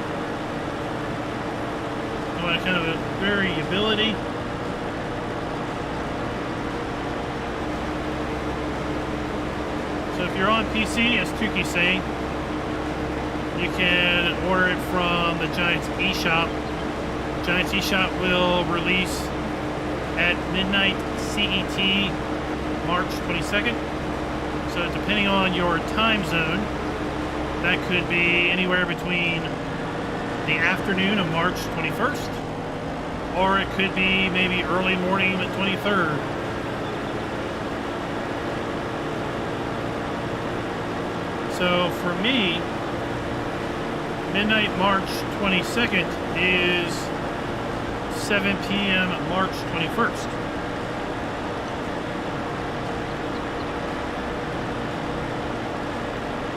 [SPEAKER 1] I want kind of a variability. So if you're on PC, as Tuki's saying, you can order it from the Giants Eshop. Giants Eshop will release at midnight CET, March 22nd. So depending on your time zone, that could be anywhere between the afternoon of March 21st, or it could be maybe early morning the 23rd. So for me, midnight March 22nd is 7 p.m. March 21st.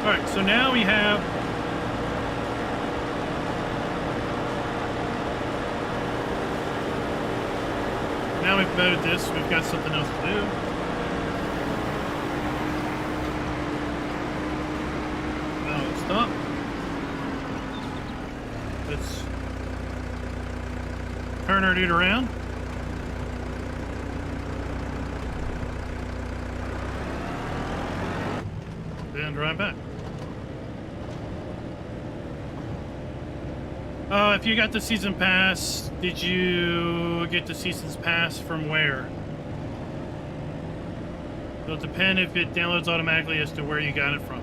[SPEAKER 1] All right, so now we have now we've modded this, we've got something else to do. Now let's stop. Let's turn our dude around. Then drive back. If you got the season pass, did you get the season's pass from where? It'll depend if it downloads automatically as to where you got it from.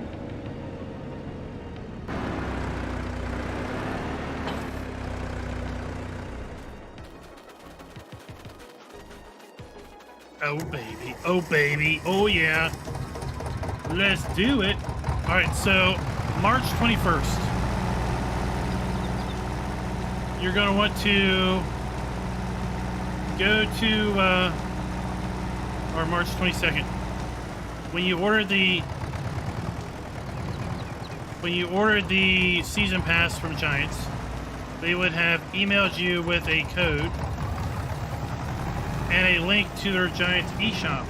[SPEAKER 1] Oh baby, oh baby, oh yeah. Let's do it. All right, so March 21st. You're going to want to go to, or March 22nd. When you ordered the season pass from Giants, they would have emailed you with a code and a link to their Giants eShop.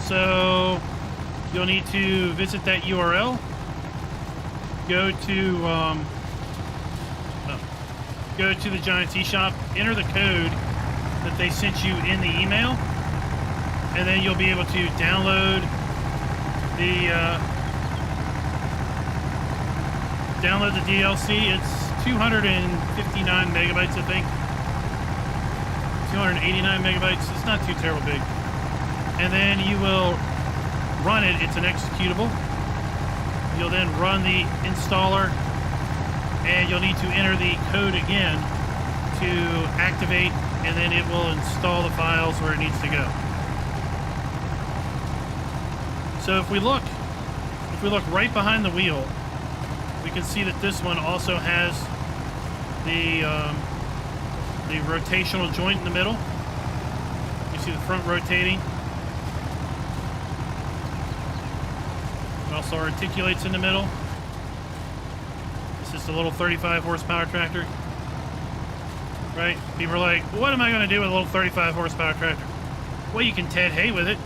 [SPEAKER 1] So you'll need to visit that URL. Go to the Giants eShop, enter the code that they sent you in the email, and then you'll be able to download download the DLC. It's 259 megabytes, I think. 289 megabytes. It's not too terrible big. And then you will run it. It's an executable. You'll then run the installer, and you'll need to enter the code again to activate, and then it will install the files where it needs to go. So if we look right behind the wheel, we can see that this one also has the rotational joint in the middle. You see the front rotating. It also articulates in the middle. It's just a little 35 horsepower tractor. Right? People are like, what am I going to do with a little 35 horsepower tractor? Well, you can Ted hay with it.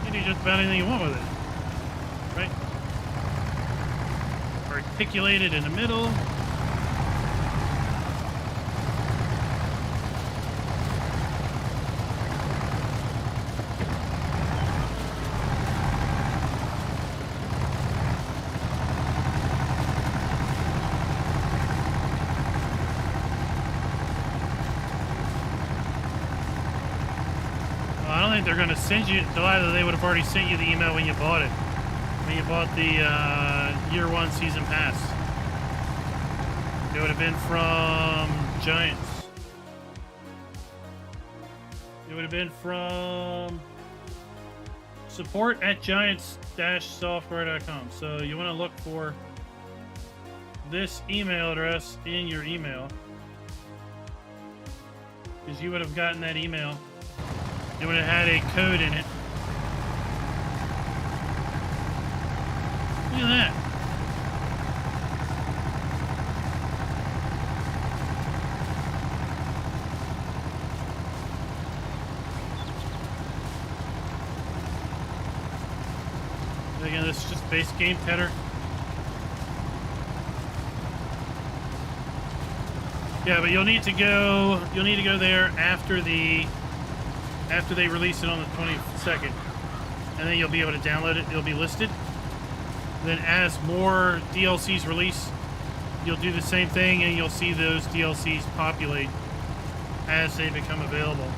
[SPEAKER 1] You can do just about anything you want with it. Right? Articulated in the middle. They're going to send you, either they would have already sent you the email when you bought it. When you bought the year one season pass. It would have been from Giants. It would have been from support@giants-software.com. So you want to look for this email address in your email, because you would have gotten that email. It would have had a code in it. Look at that. Again, this is just base game header. Yeah, but you'll need to go there after they release it on the 22nd, and then you'll be able to download it. It'll be listed. Then as more DLCs release, you'll do the same thing, and you'll see those DLCs populate as they become available.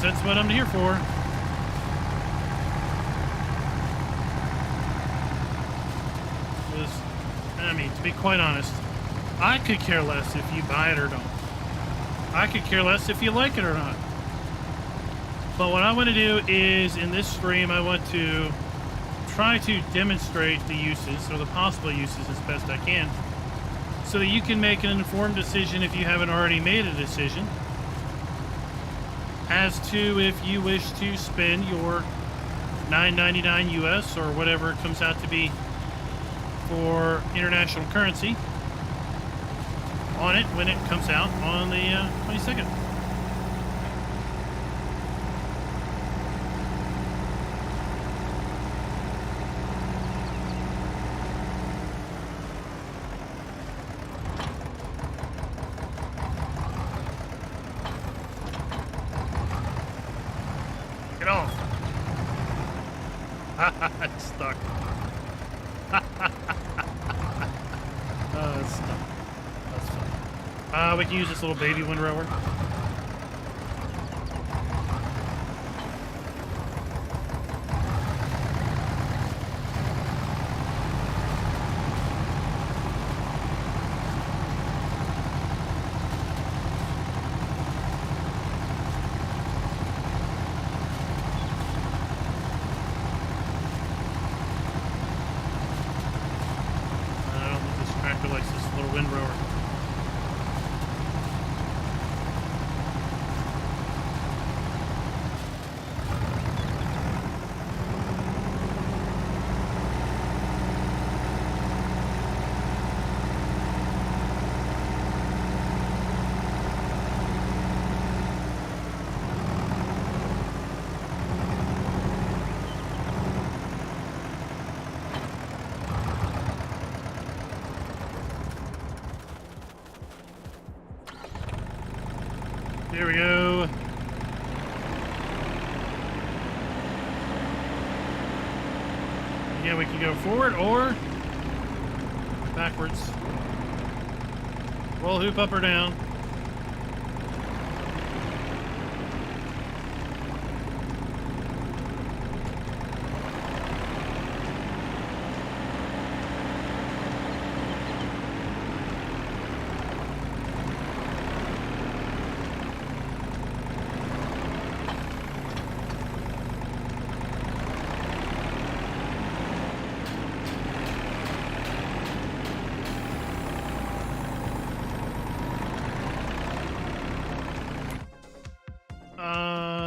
[SPEAKER 1] That's what I'm here for. I mean, to be quite honest, I could care less if you buy it or don't. I could care less if you like it or not. But what I want to do is, in this stream, I want to try to demonstrate the uses, or the possible uses, as best I can, so that you can make an informed decision if you haven't already made a decision as to if you wish to spend your $9.99 US or whatever it comes out to be for international currency on it when it comes out on the 22nd. It's stuck. Oh, it's stuck. That's fun. We can use this little baby windrower. There we go. Yeah, we can go forward or backwards. Roll hoop up or down.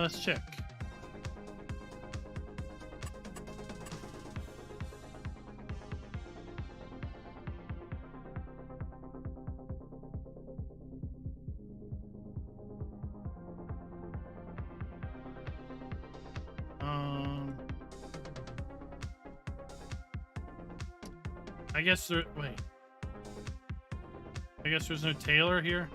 [SPEAKER 1] Let's check. I guess there. Wait. I guess there's no Taylor here.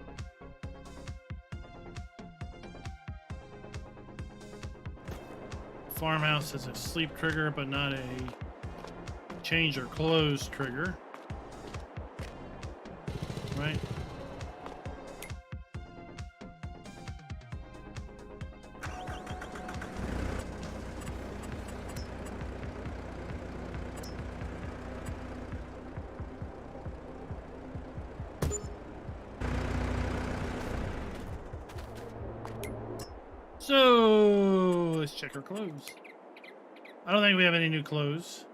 [SPEAKER 1] Farmhouse has a sleep trigger, but not a change or close trigger. Right? So let's check our clothes. I don't think we have any new clothes.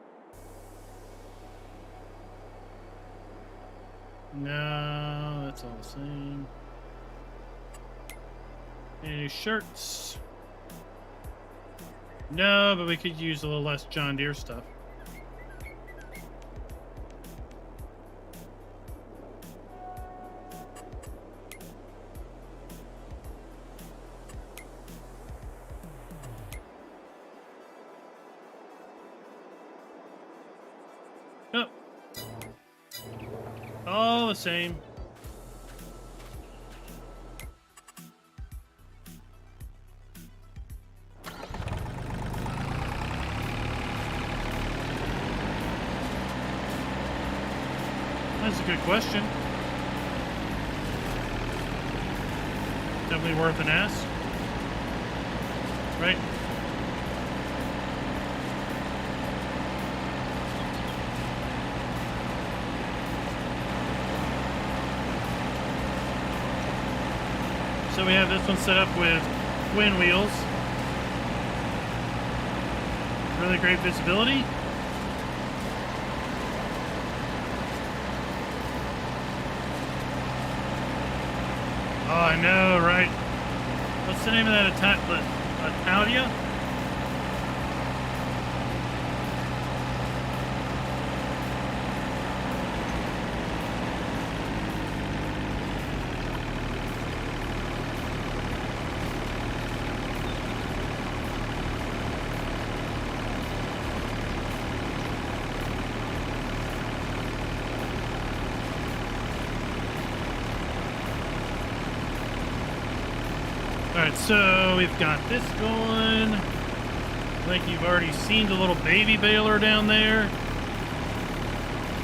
[SPEAKER 1] No, that's all the same. Any new shirts? No, but we could use a little less John Deere stuff. All the same. That's a good question. Definitely worth an ask. Right? So we have this one set up with twin wheels. Really great visibility. Oh, I know, right? What's the name of that Italia? Alright, so we've got this going. I think you've already seen the little baby baler down there.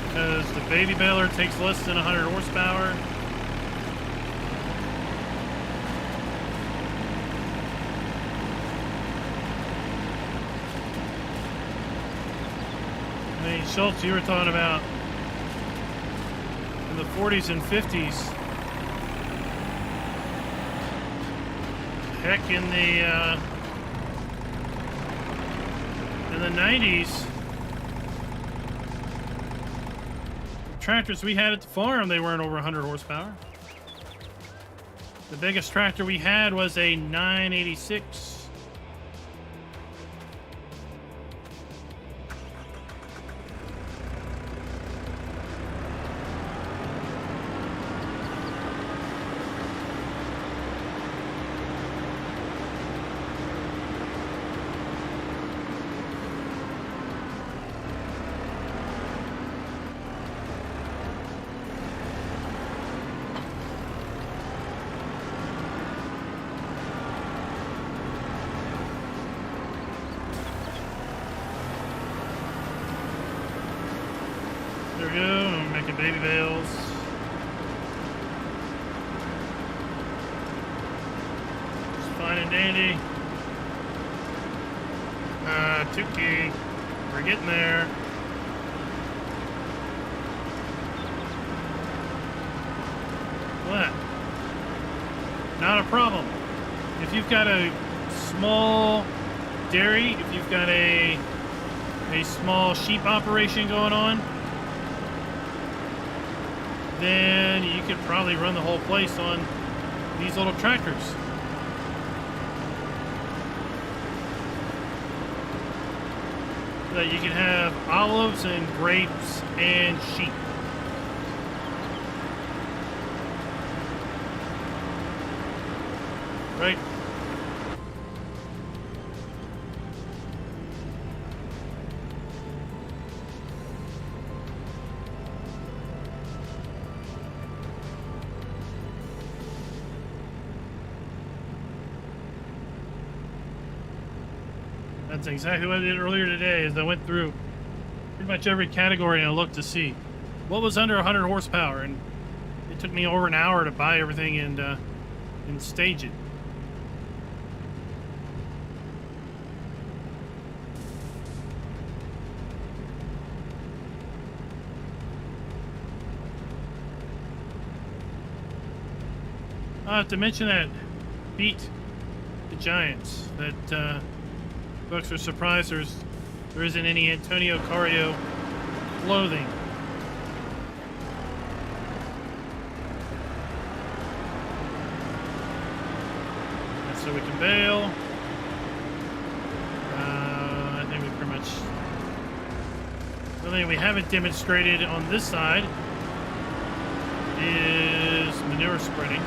[SPEAKER 1] Because the baby baler takes less than 100 horsepower. I mean, Schultz, you were talking about in the 40s and 50s. Heck, in the 90s, tractors we had at the farm, they weren't over 100 horsepower. The biggest tractor we had was a 986. we go. I'm making baby bales. It's fine and dandy. Tukey. We're getting there. What? Not a problem. If you've got a small dairy, if you've got a small sheep operation going on, then you could probably run the whole place on these little tractors. So that you can have olives and grapes and sheep. Right? That's exactly what I did earlier today. Is I went through pretty much every category and I looked to see what was under 100 horsepower, and it took me over an hour to buy everything and stage it. To mention that beat the Giants, that folks are surprised there isn't any Antonio Carraro clothing. And so we can bail. I think we pretty much... The only thing we haven't demonstrated on this side is manure spreading.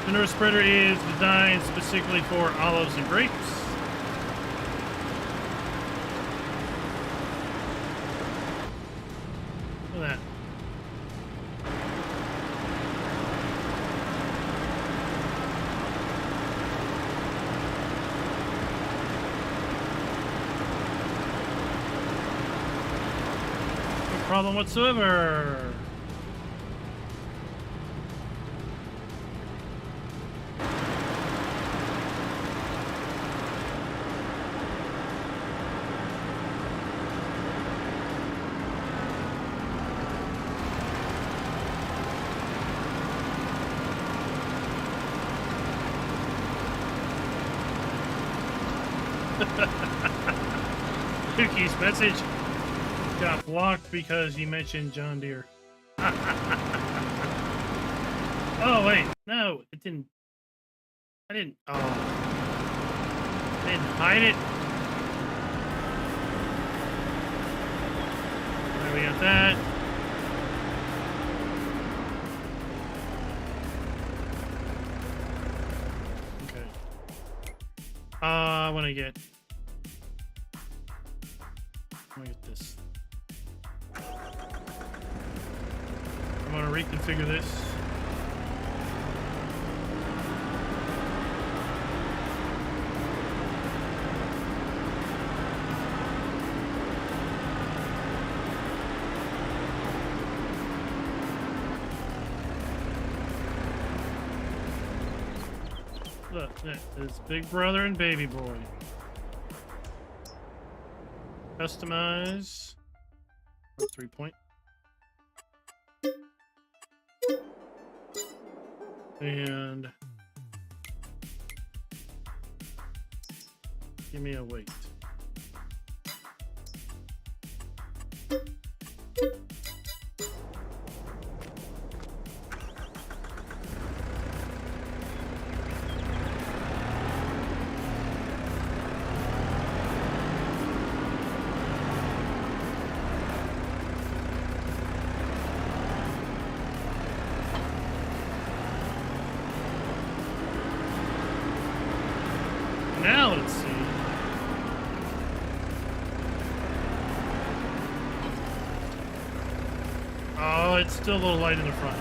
[SPEAKER 1] Manure spreader is designed specifically for olives and grapes. Look at that. No problem whatsoever. Tukey's message got blocked because he mentioned John Deere. Oh wait, no, it didn't. I didn't. Oh, I didn't hide it. There we got that. Okay. I want to get. Let me get this. I'm going to reconfigure this. Look, that is Big Brother and Baby Boy. Customize. 3 point. And give me a weight. Now let's see. Oh, it's still a little light in the front.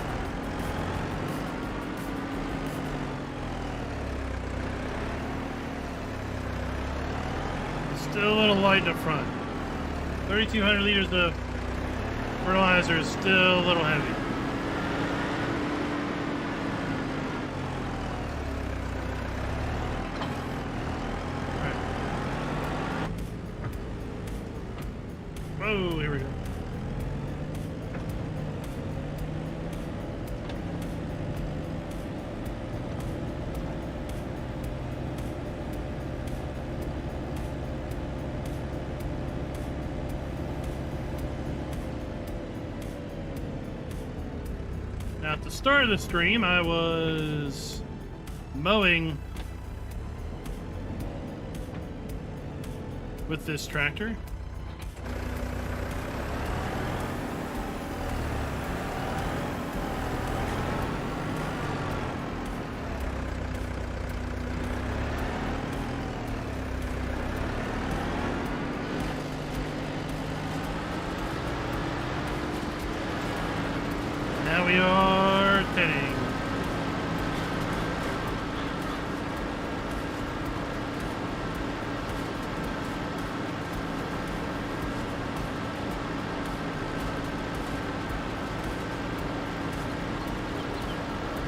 [SPEAKER 1] It's still a little light in the front. 3,200 liters of fertilizer is still a little heavy. Oh, here we go. Now, at the start of the stream, I was mowing with this tractor. Now we are thinning.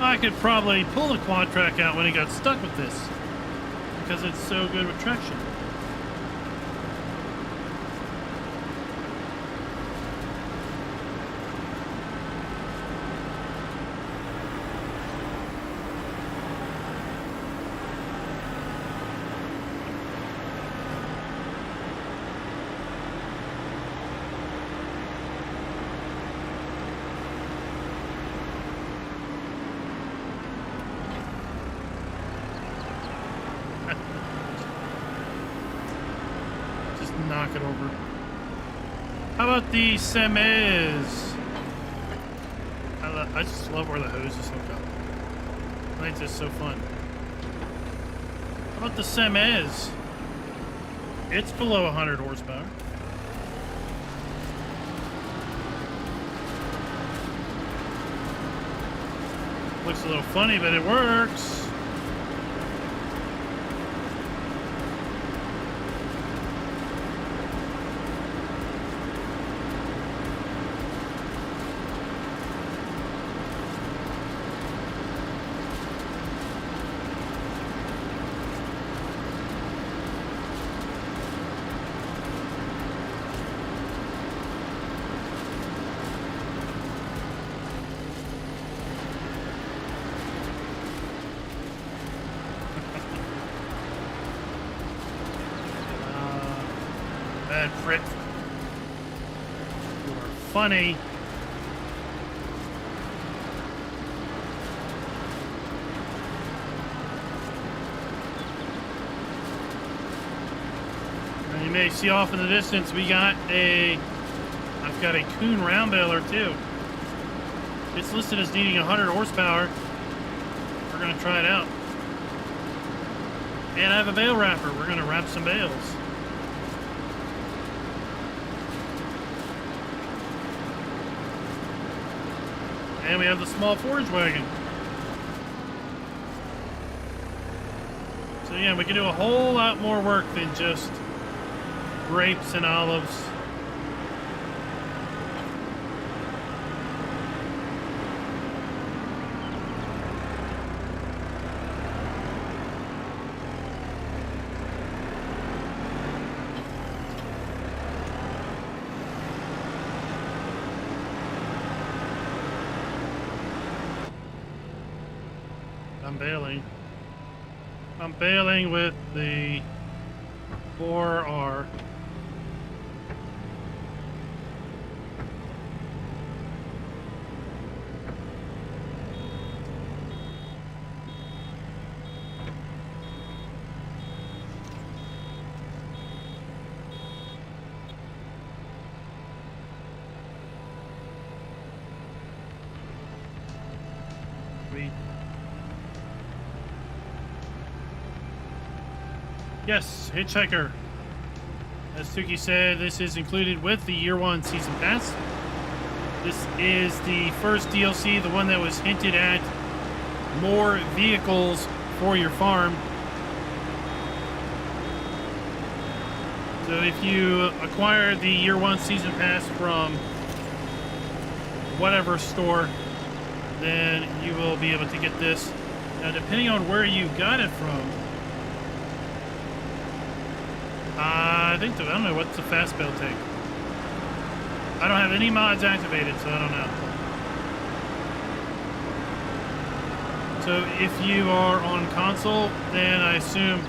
[SPEAKER 1] I could probably pull the quad track out when it got stuck with this because it's so good with traction. Knock it over. How about the semis? I just love where the hoses hook up. I think it's just so fun. How about the semis? It's below 100 horsepower. Looks a little funny, but it works. Frit. You are funny. And you may see off in the distance I've got a Kuhn round baler too. It's listed as needing 100 horsepower. We're gonna try it out. And I have a bale wrapper. We're gonna wrap some bales. And we have the small forage wagon. So yeah, we can do a whole lot more work than just grapes and olives. I'm bailing with the 4R. Yes, Hitchhiker. As Tuki said, this is included with the Year 1 Season Pass. This is the first DLC, the one that was hinted at more vehicles for your farm. So if you acquire the Year 1 Season Pass from whatever store, then you will be able to get this. Now, depending on where you got it from, I don't know, what's the fast build take? I don't have any mods activated, so I don't know. So if you are on console, then I assume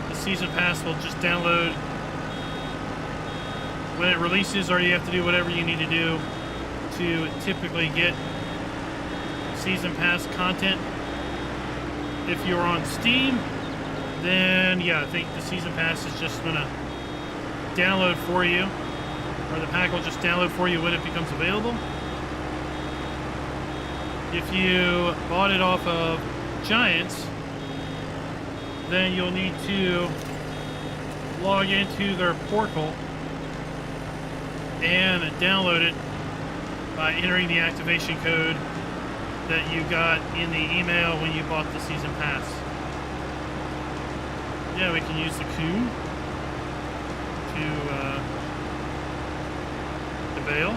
[SPEAKER 1] the Season Pass will just download when it releases, or you have to do whatever you need to do to typically get Season Pass content. If you're on Steam, then yeah, I think the Season Pass is just gonna download for you, or the pack will just download for you when it becomes available. If you bought it off of Giants, then you'll need to log into their portal and download it by entering the activation code that you got in the email when you bought the Season Pass. Yeah, we can use the Coon to bail.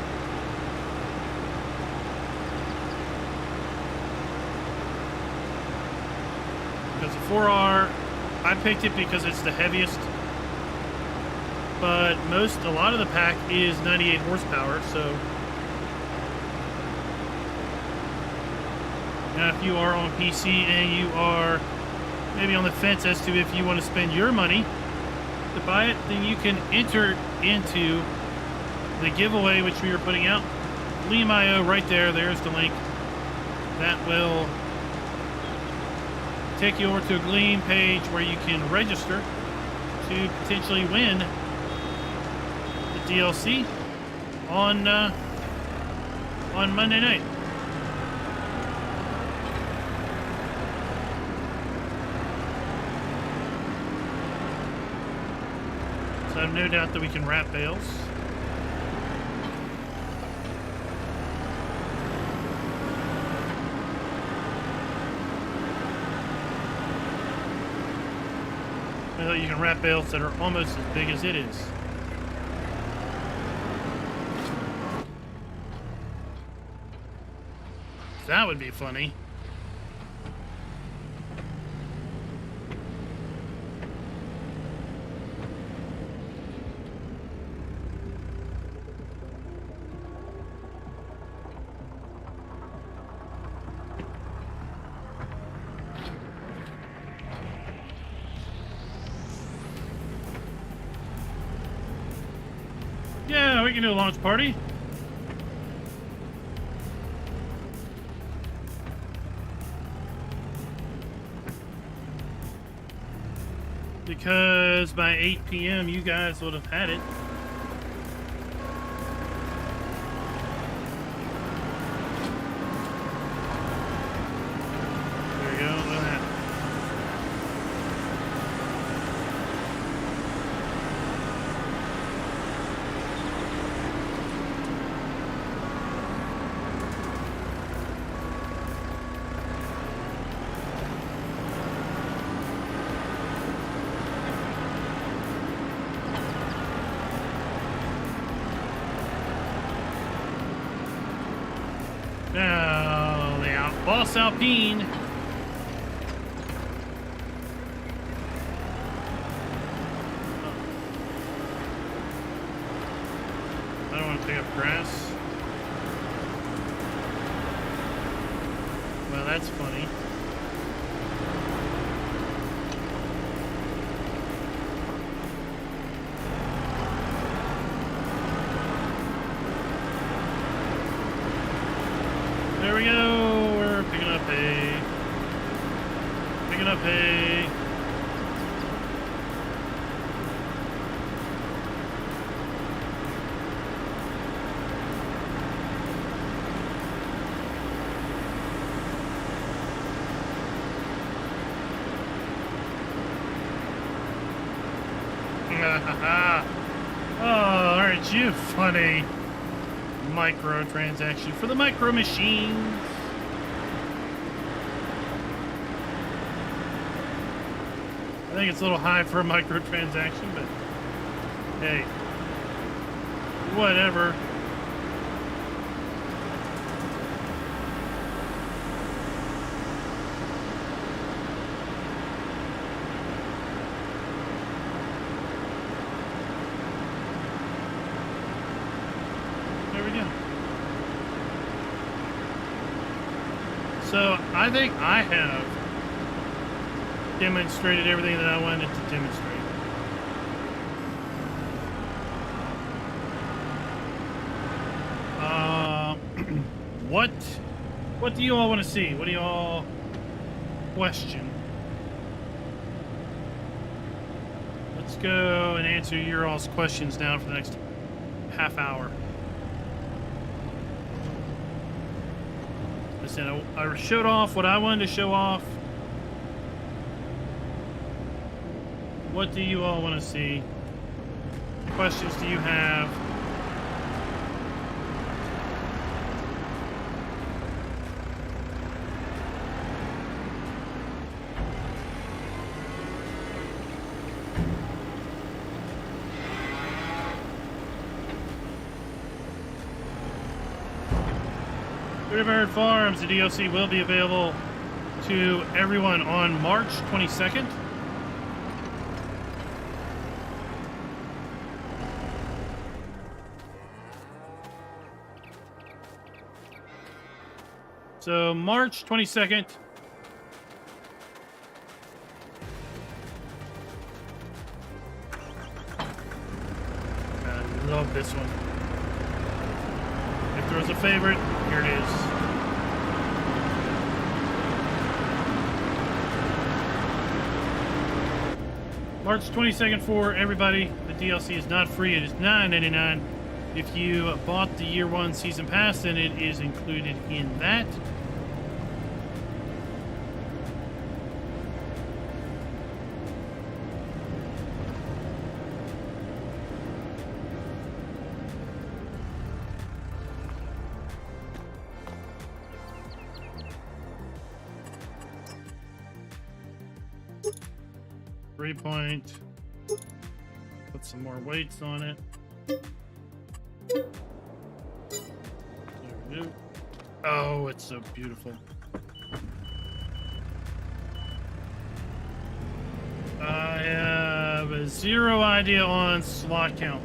[SPEAKER 1] Because the 4R, I picked it because it's the heaviest, but a lot of the pack is 98 horsepower, so now if you are on PC and you are maybe on the fence as to if you want to spend your money to buy it, then you can enter into the giveaway which we are putting out. Gleam.io right there, there's the link. That will take you over to a Gleam page where you can register to potentially win the DLC on Monday night. So I have no doubt that we can wrap bales. You can wrap bales that are almost as big as it is. That would be funny. Yeah, we can do a launch party. Because by 8 p.m. you guys would have had it. There we go, look at that. Oh, the Boss Alpine. I don't want to pick up grass. Well, that's funny. There we go. We're picking up hay. Picking up hay. Oh, aren't you funny? microtransaction for the micro machines. I think it's a little high for a microtransaction, but hey, whatever. There we go. So I think I have demonstrated everything that I wanted to demonstrate. What do you all want to see? What do you all question? Let's go and answer your all's questions now for the next half hour. Listen, I showed off what I wanted to show off. What do you all want to see? What questions do you have? River Farms, the DLC will be available to everyone on March 22nd. So March 22nd. I love this one. If there was a favorite, here it is. March 22nd for everybody. The DLC is not free. It is $9.99. If you bought the Year 1 Season Pass, then it is included in that. Point. Put some more weights on it. There we go. Oh, it's so beautiful. I have zero idea on slot count.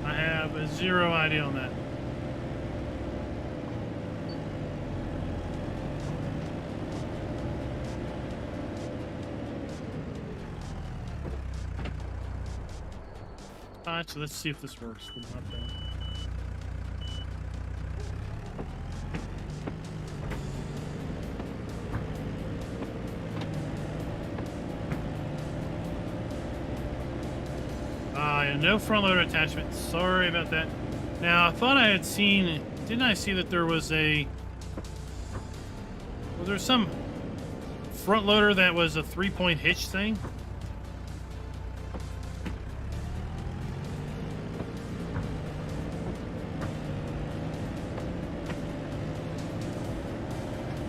[SPEAKER 1] I have zero idea on that. So let's see if this works. No front loader attachment. Sorry about that. Now, I thought I had seen... Didn't I see that there was a... Was there some front loader that was a 3-point hitch thing?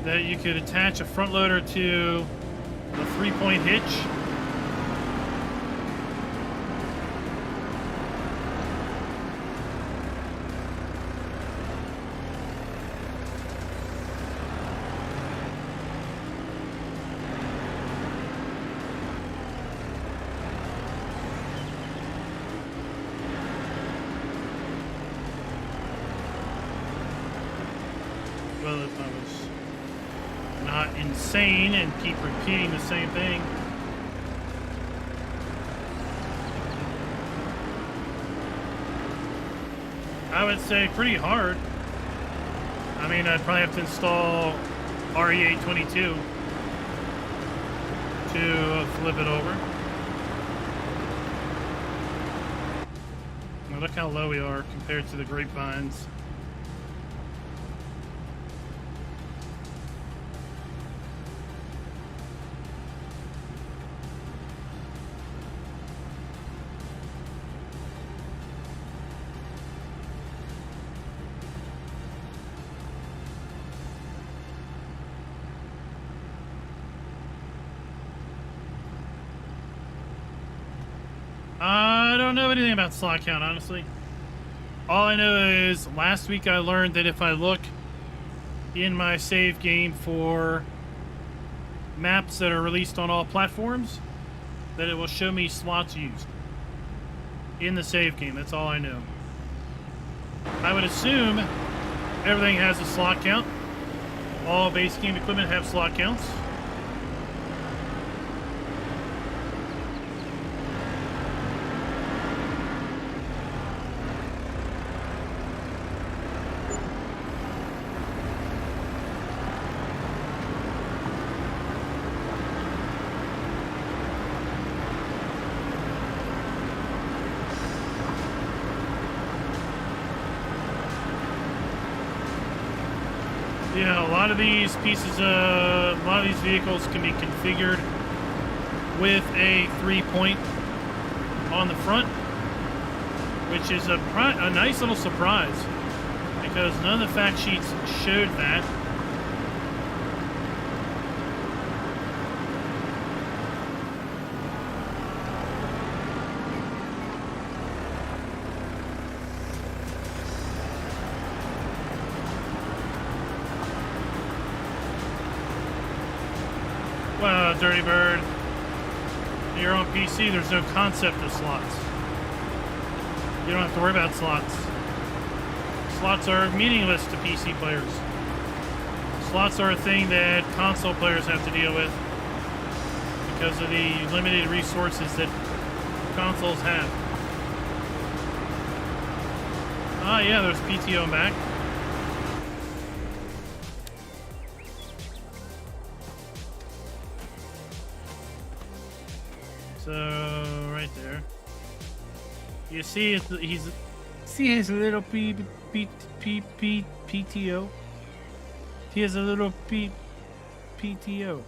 [SPEAKER 1] That you could attach a front loader to a 3-point hitch. Well, if I was not insane and keep repeating the same thing. I would say pretty hard. I mean, I'd probably have to install RE822 to flip it over. Now look how low we are compared to the grapevines. I don't know anything about slot count, honestly. All I know is last week I learned that if I look in my save game for maps that are released on all platforms, that it will show me slots used in the save game. That's all I know. I would assume everything has a slot count. All base game equipment have slot counts. Yeah, a lot of these vehicles can be configured with a 3-point on the front, which is a nice little surprise because none of the fact sheets showed that. Well, Dirty Bird, you're on PC, there's no concept of slots. You don't have to worry about slots. Slots are meaningless to PC players. Slots are a thing that console players have to deal with because of the limited resources that consoles have. Ah, yeah, there's PTO back. So, right there. You see, see his little PTO? He has a little PTO.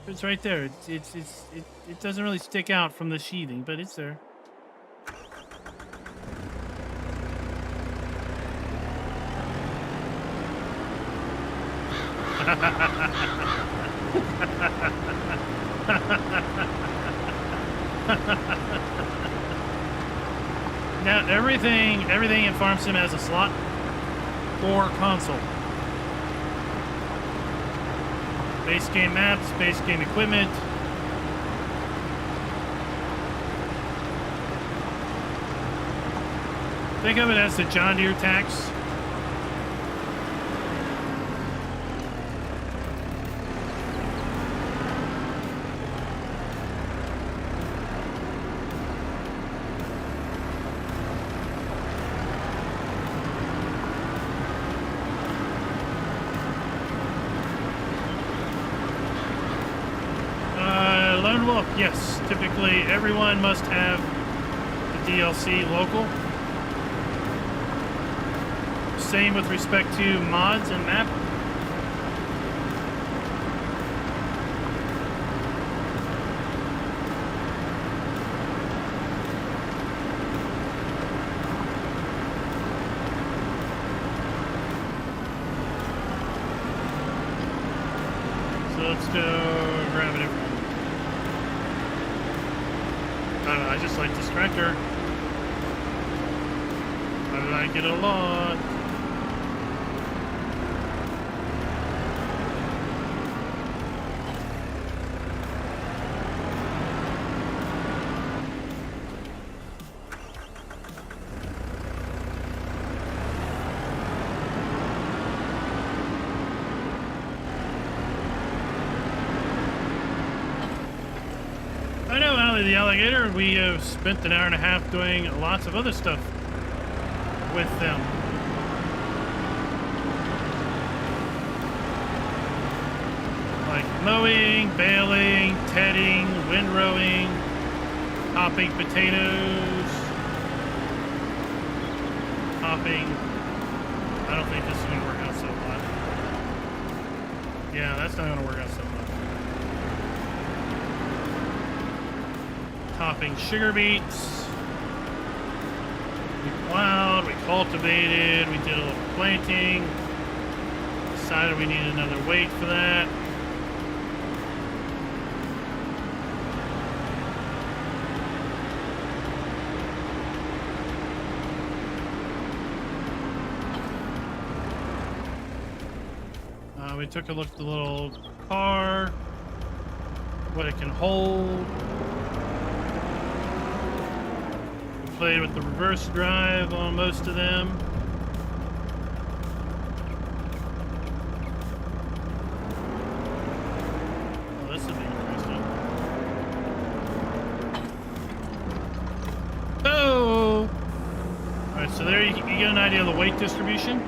[SPEAKER 1] It's right there. It doesn't really stick out from the sheathing, but it's there. Now everything in Farm Sim has a slot for console. Base game maps, base game equipment. Think of it as the John Deere tax. Yes, typically everyone must have the DLC local. Same with respect to mods and map. So let's go grab it. I just like this tractor. I like it a lot. I know, Alley the Alligator, we have spent an hour and a half doing lots of other stuff with them. Like mowing, baling, tedding, windrowing, hopping potatoes, hopping. I don't think this is going to work out so much. Yeah, that's not going to work out so much. Hopping sugar beets. We plowed, we cultivated, we did a little planting. Decided we needed another weight for that. We took a look at the little car, what it can hold. We played with the reverse drive on most of them. Oh, this would be interesting. Oh! Alright, so there you get an idea of the weight distribution.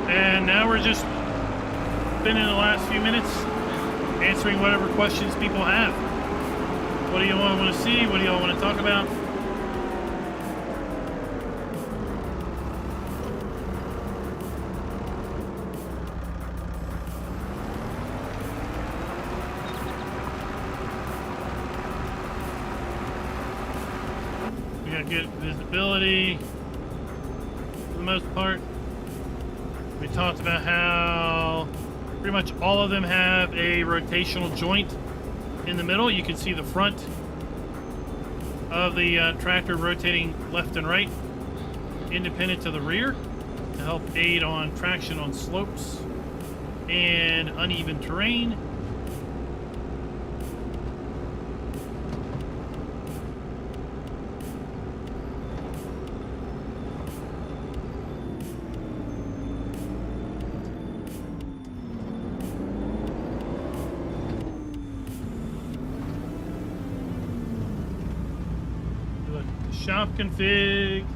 [SPEAKER 1] And now we're just spending the last few minutes answering whatever questions people have. What do you all want to see? What do y'all want to talk about? We got good visibility for the most part. We talked about how pretty much all of them have a rotational joint in the middle. You can see the front of the tractor rotating left and right, independent to the rear, to help aid on traction on slopes and uneven terrain. Shop config.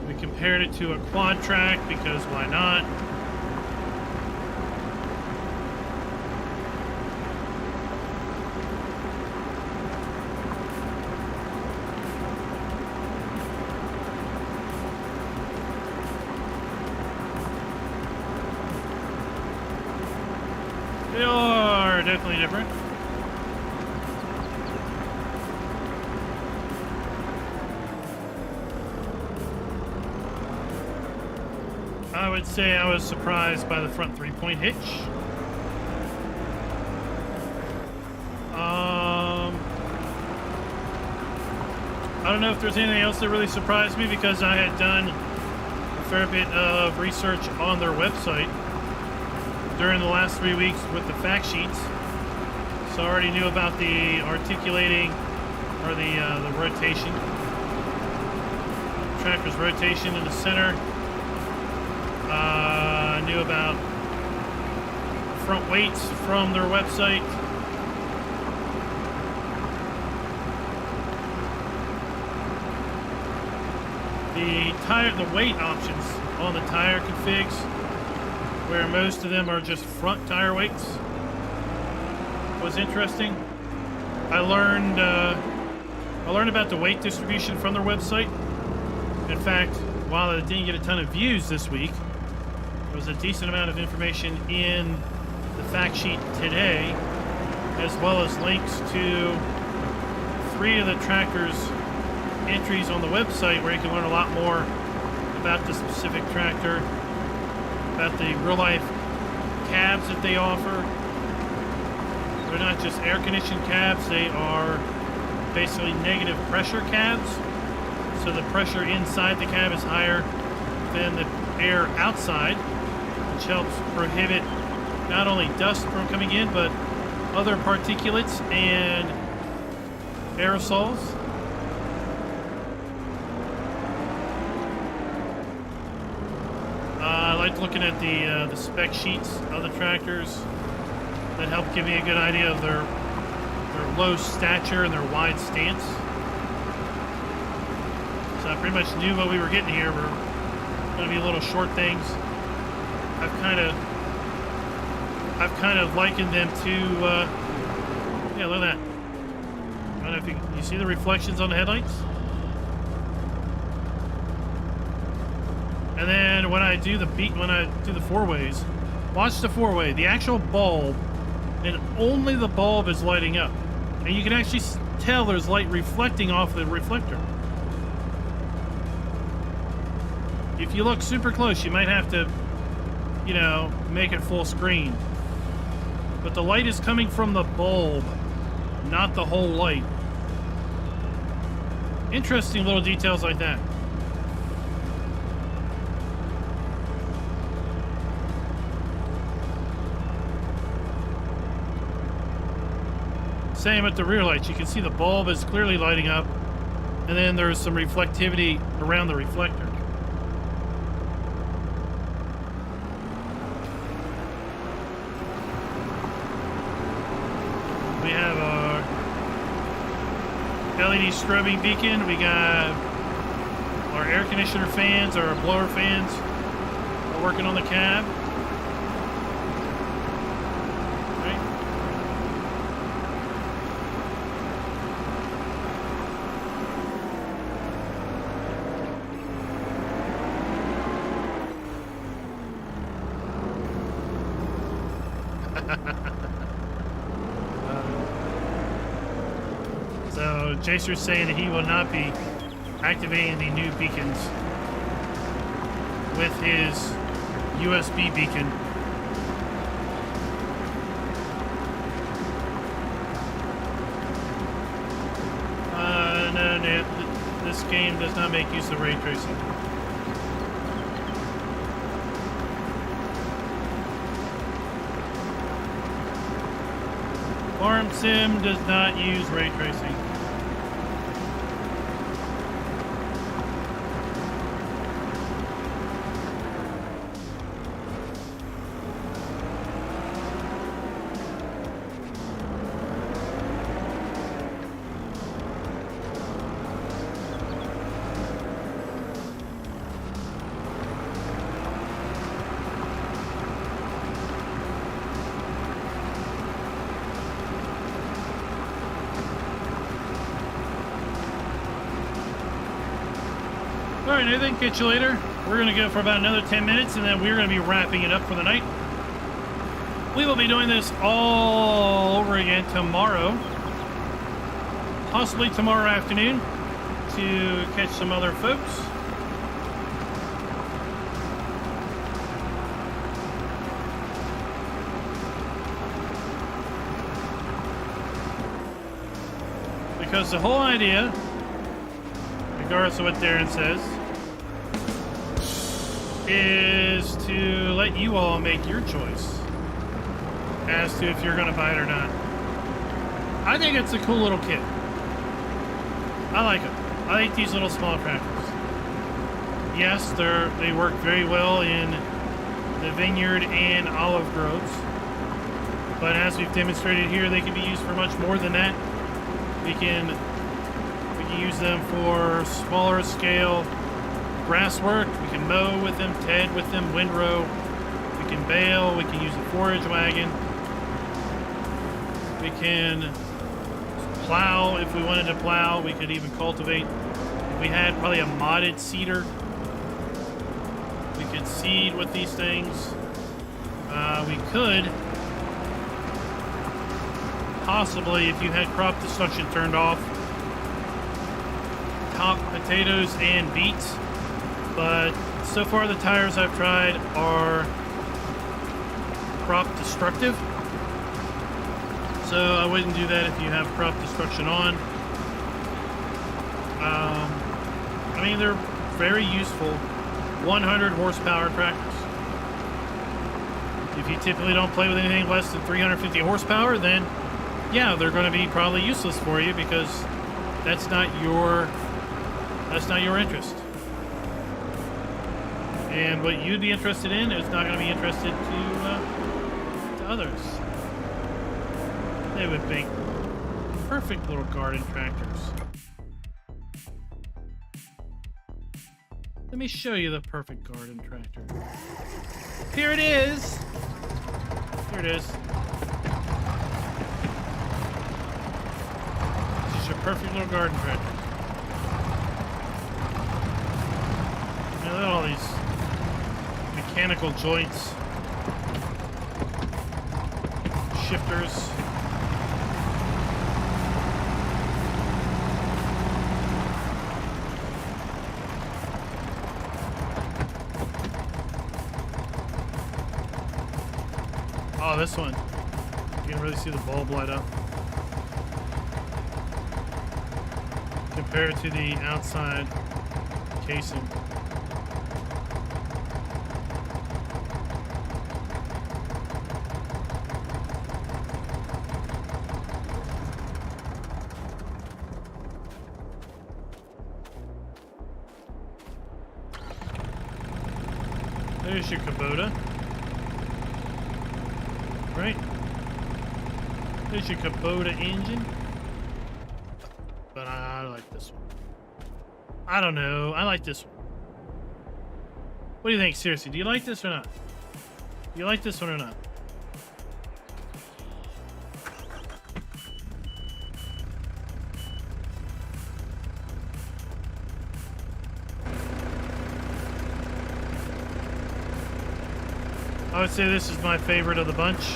[SPEAKER 1] We compared it to a quad track because why not? They are definitely different. I would say I was surprised by the front three-point hitch. I don't know if there's anything else that really surprised me because I had done a fair bit of research on their website during the last 3 weeks with the fact sheets. So I already knew about the articulating or the rotation. Tractor's rotation in the center. I knew about front weights from their website. The weight options on the tire configs, where most of them are just front tire weights, was interesting. I learned about the weight distribution from their website. In fact, while it didn't get a ton of views this week, there was a decent amount of information in the fact sheet today, as well as links to 3 of the tractor's entries on the website where you can learn a lot more about the specific tractor, about the real-life cabs that they offer. They're not just air-conditioned cabs, they are basically negative pressure cabs. So the pressure inside the cab is higher than the air outside, which helps prohibit not only dust from coming in, but other particulates and aerosols. I liked looking at the spec sheets of the tractors that help give me a good idea of their low stature and their wide stance. So I pretty much knew what we were getting here. We're going to be little short things. I've kind of likened them to yeah, look at that. I don't know if you see the reflections on the headlights. And then when I do the four ways, watch the four way. The actual bulb, and only the bulb is lighting up, and you can actually tell there's light reflecting off the reflector. If you look super close, you might have to, you know, make it full screen. But the light is coming from the bulb, not the whole light. Interesting little details like that. Same with the rear lights. You can see the bulb is clearly lighting up, and then there's some reflectivity around the reflector. We have our LED strobing beacon. We got our air conditioner fans, our blower fans are working on the cab. So Jacer's saying that he will not be activating the new beacons with his USB beacon. No, this game does not make use of ray tracing. Farm Sim does not use ray tracing. Alright, Nathan, catch you later. We're going to go for about another 10 minutes, and then we're going to be wrapping it up for the night. We will be doing this all over again tomorrow. Possibly tomorrow afternoon to catch some other folks. Because the whole idea, regardless of what Darren says, is to let you all make your choice as to if you're going to buy it or not. I think it's a cool little kit. I like it. I like these little small tractors. Yes, they work very well in the vineyard and olive groves, but as we've demonstrated here, they can be used for much more than that. We can use them for smaller scale grass work. We can mow with them, ted with them, windrow. We can bale. We can use a forage wagon. We can plow if we wanted to plow. We could even cultivate. If we had probably a modded seeder, we could seed with these things. We could possibly, if you had crop destruction turned off, top potatoes and beets, but so far the tires I've tried are crop destructive, so I wouldn't do that if you have crop destruction on. I mean, they're very useful 100 horsepower tractors. If you typically don't play with anything less than 350 horsepower, then yeah, they're going to be probably useless for you because that's not your interest. And what you'd be interested in is not going to be interested to others. They would make perfect little garden tractors. Let me show you the perfect garden tractor. Here it is. Here it is. This is your perfect little garden tractor. Look at all these mechanical joints, shifters. Oh, this one. You can really see the bulb light up. Compared to the outside casing. There's your Kubota. Right? There's your Kubota engine. But I like this one. I don't know. I like this one. What do you think? Seriously, do you like this or not? Do you like this one or not? I would say this is my favorite of the bunch.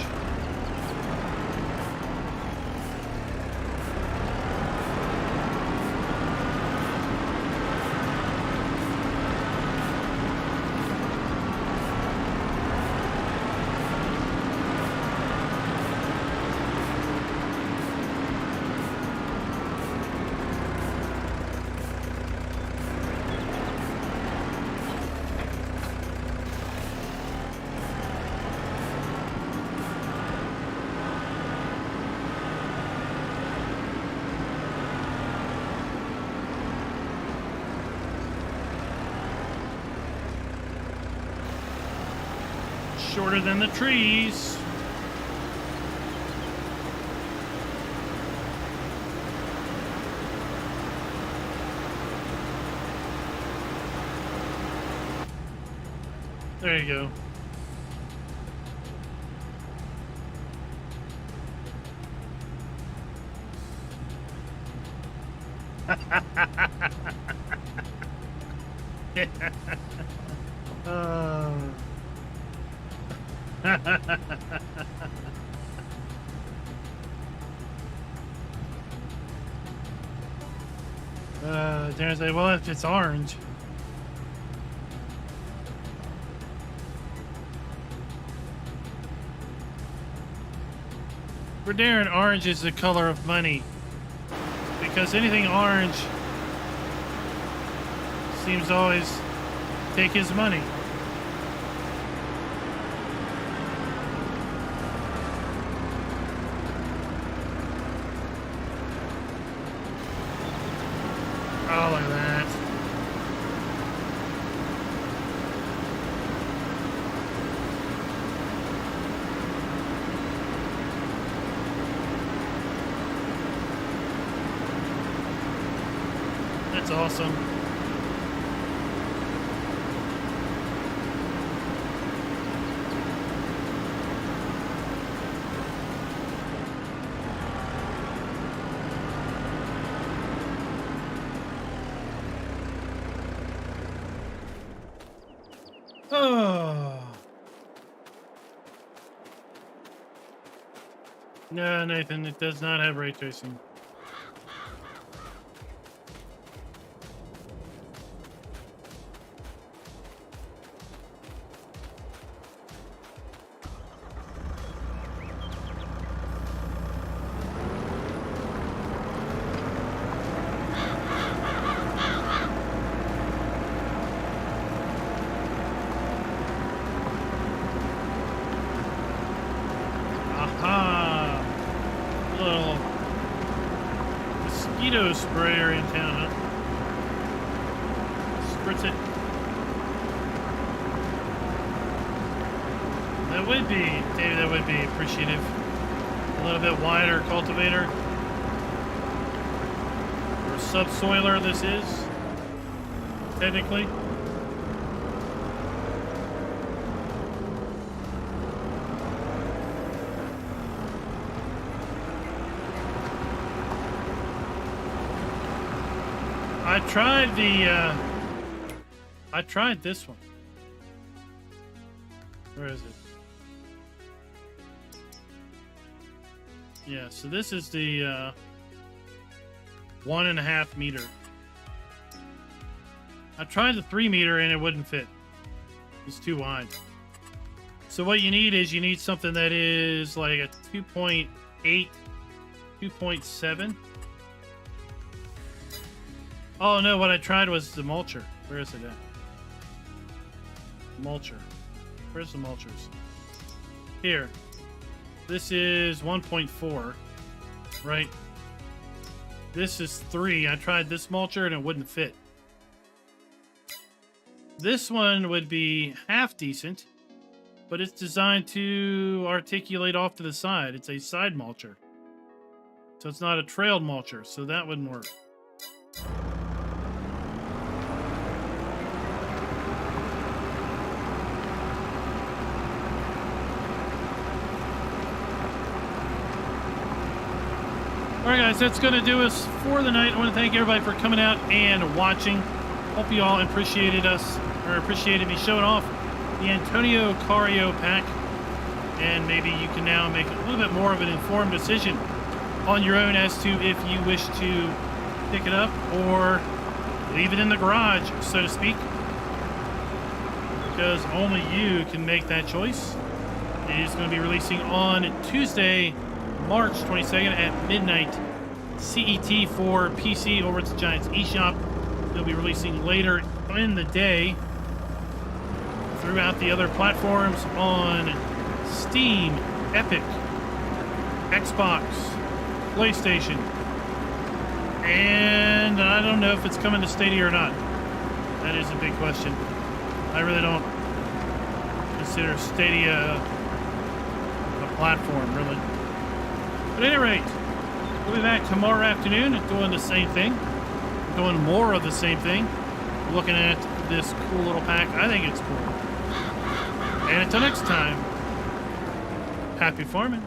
[SPEAKER 1] Shorter than the trees. There you go. Darren said, well, if it's orange. For Darren, orange is the color of money. Because anything orange seems to always take his money. Oh, look at that. That's awesome. Oh. No, Nathan, it does not have ray tracing. Mosquito sprayer in town, huh? Spritz it. That would be, David, that would be appreciative. A little bit wider cultivator. Or subsoiler, this is. Technically. I tried this one. Where is it? Yeah, so this is the 1.5 meter. I tried the 3 meter and it wouldn't fit. It's too wide. So what you need is something that is like a 2.8, 2.7. Oh no, what I tried was the mulcher. Where is it at? Mulcher. Where's the mulchers? Here. This is 1.4, right? This is 3. I tried this mulcher and it wouldn't fit. This one would be half decent, but it's designed to articulate off to the side. It's a side mulcher. So it's not a trailed mulcher, so that wouldn't work. Alright guys, that's going to do us for the night. I want to thank everybody for coming out and watching. Hope you all appreciated me showing off the Antonio Carraro Pack. And maybe you can now make a little bit more of an informed decision on your own as to if you wish to pick it up or leave it in the garage, so to speak. Because only you can make that choice. It is going to be releasing on Tuesday, March 22nd at midnight CET for PC over at the Giants Eshop. They'll be releasing later in the day throughout the other platforms on Steam, Epic, Xbox, PlayStation, and I don't know if it's coming to Stadia or not. That is a big question. I really don't consider Stadia a platform, really. But at any rate, we'll be back tomorrow afternoon doing the same thing. Doing more of the same thing. Looking at this cool little pack. I think it's cool. And until next time, happy farming.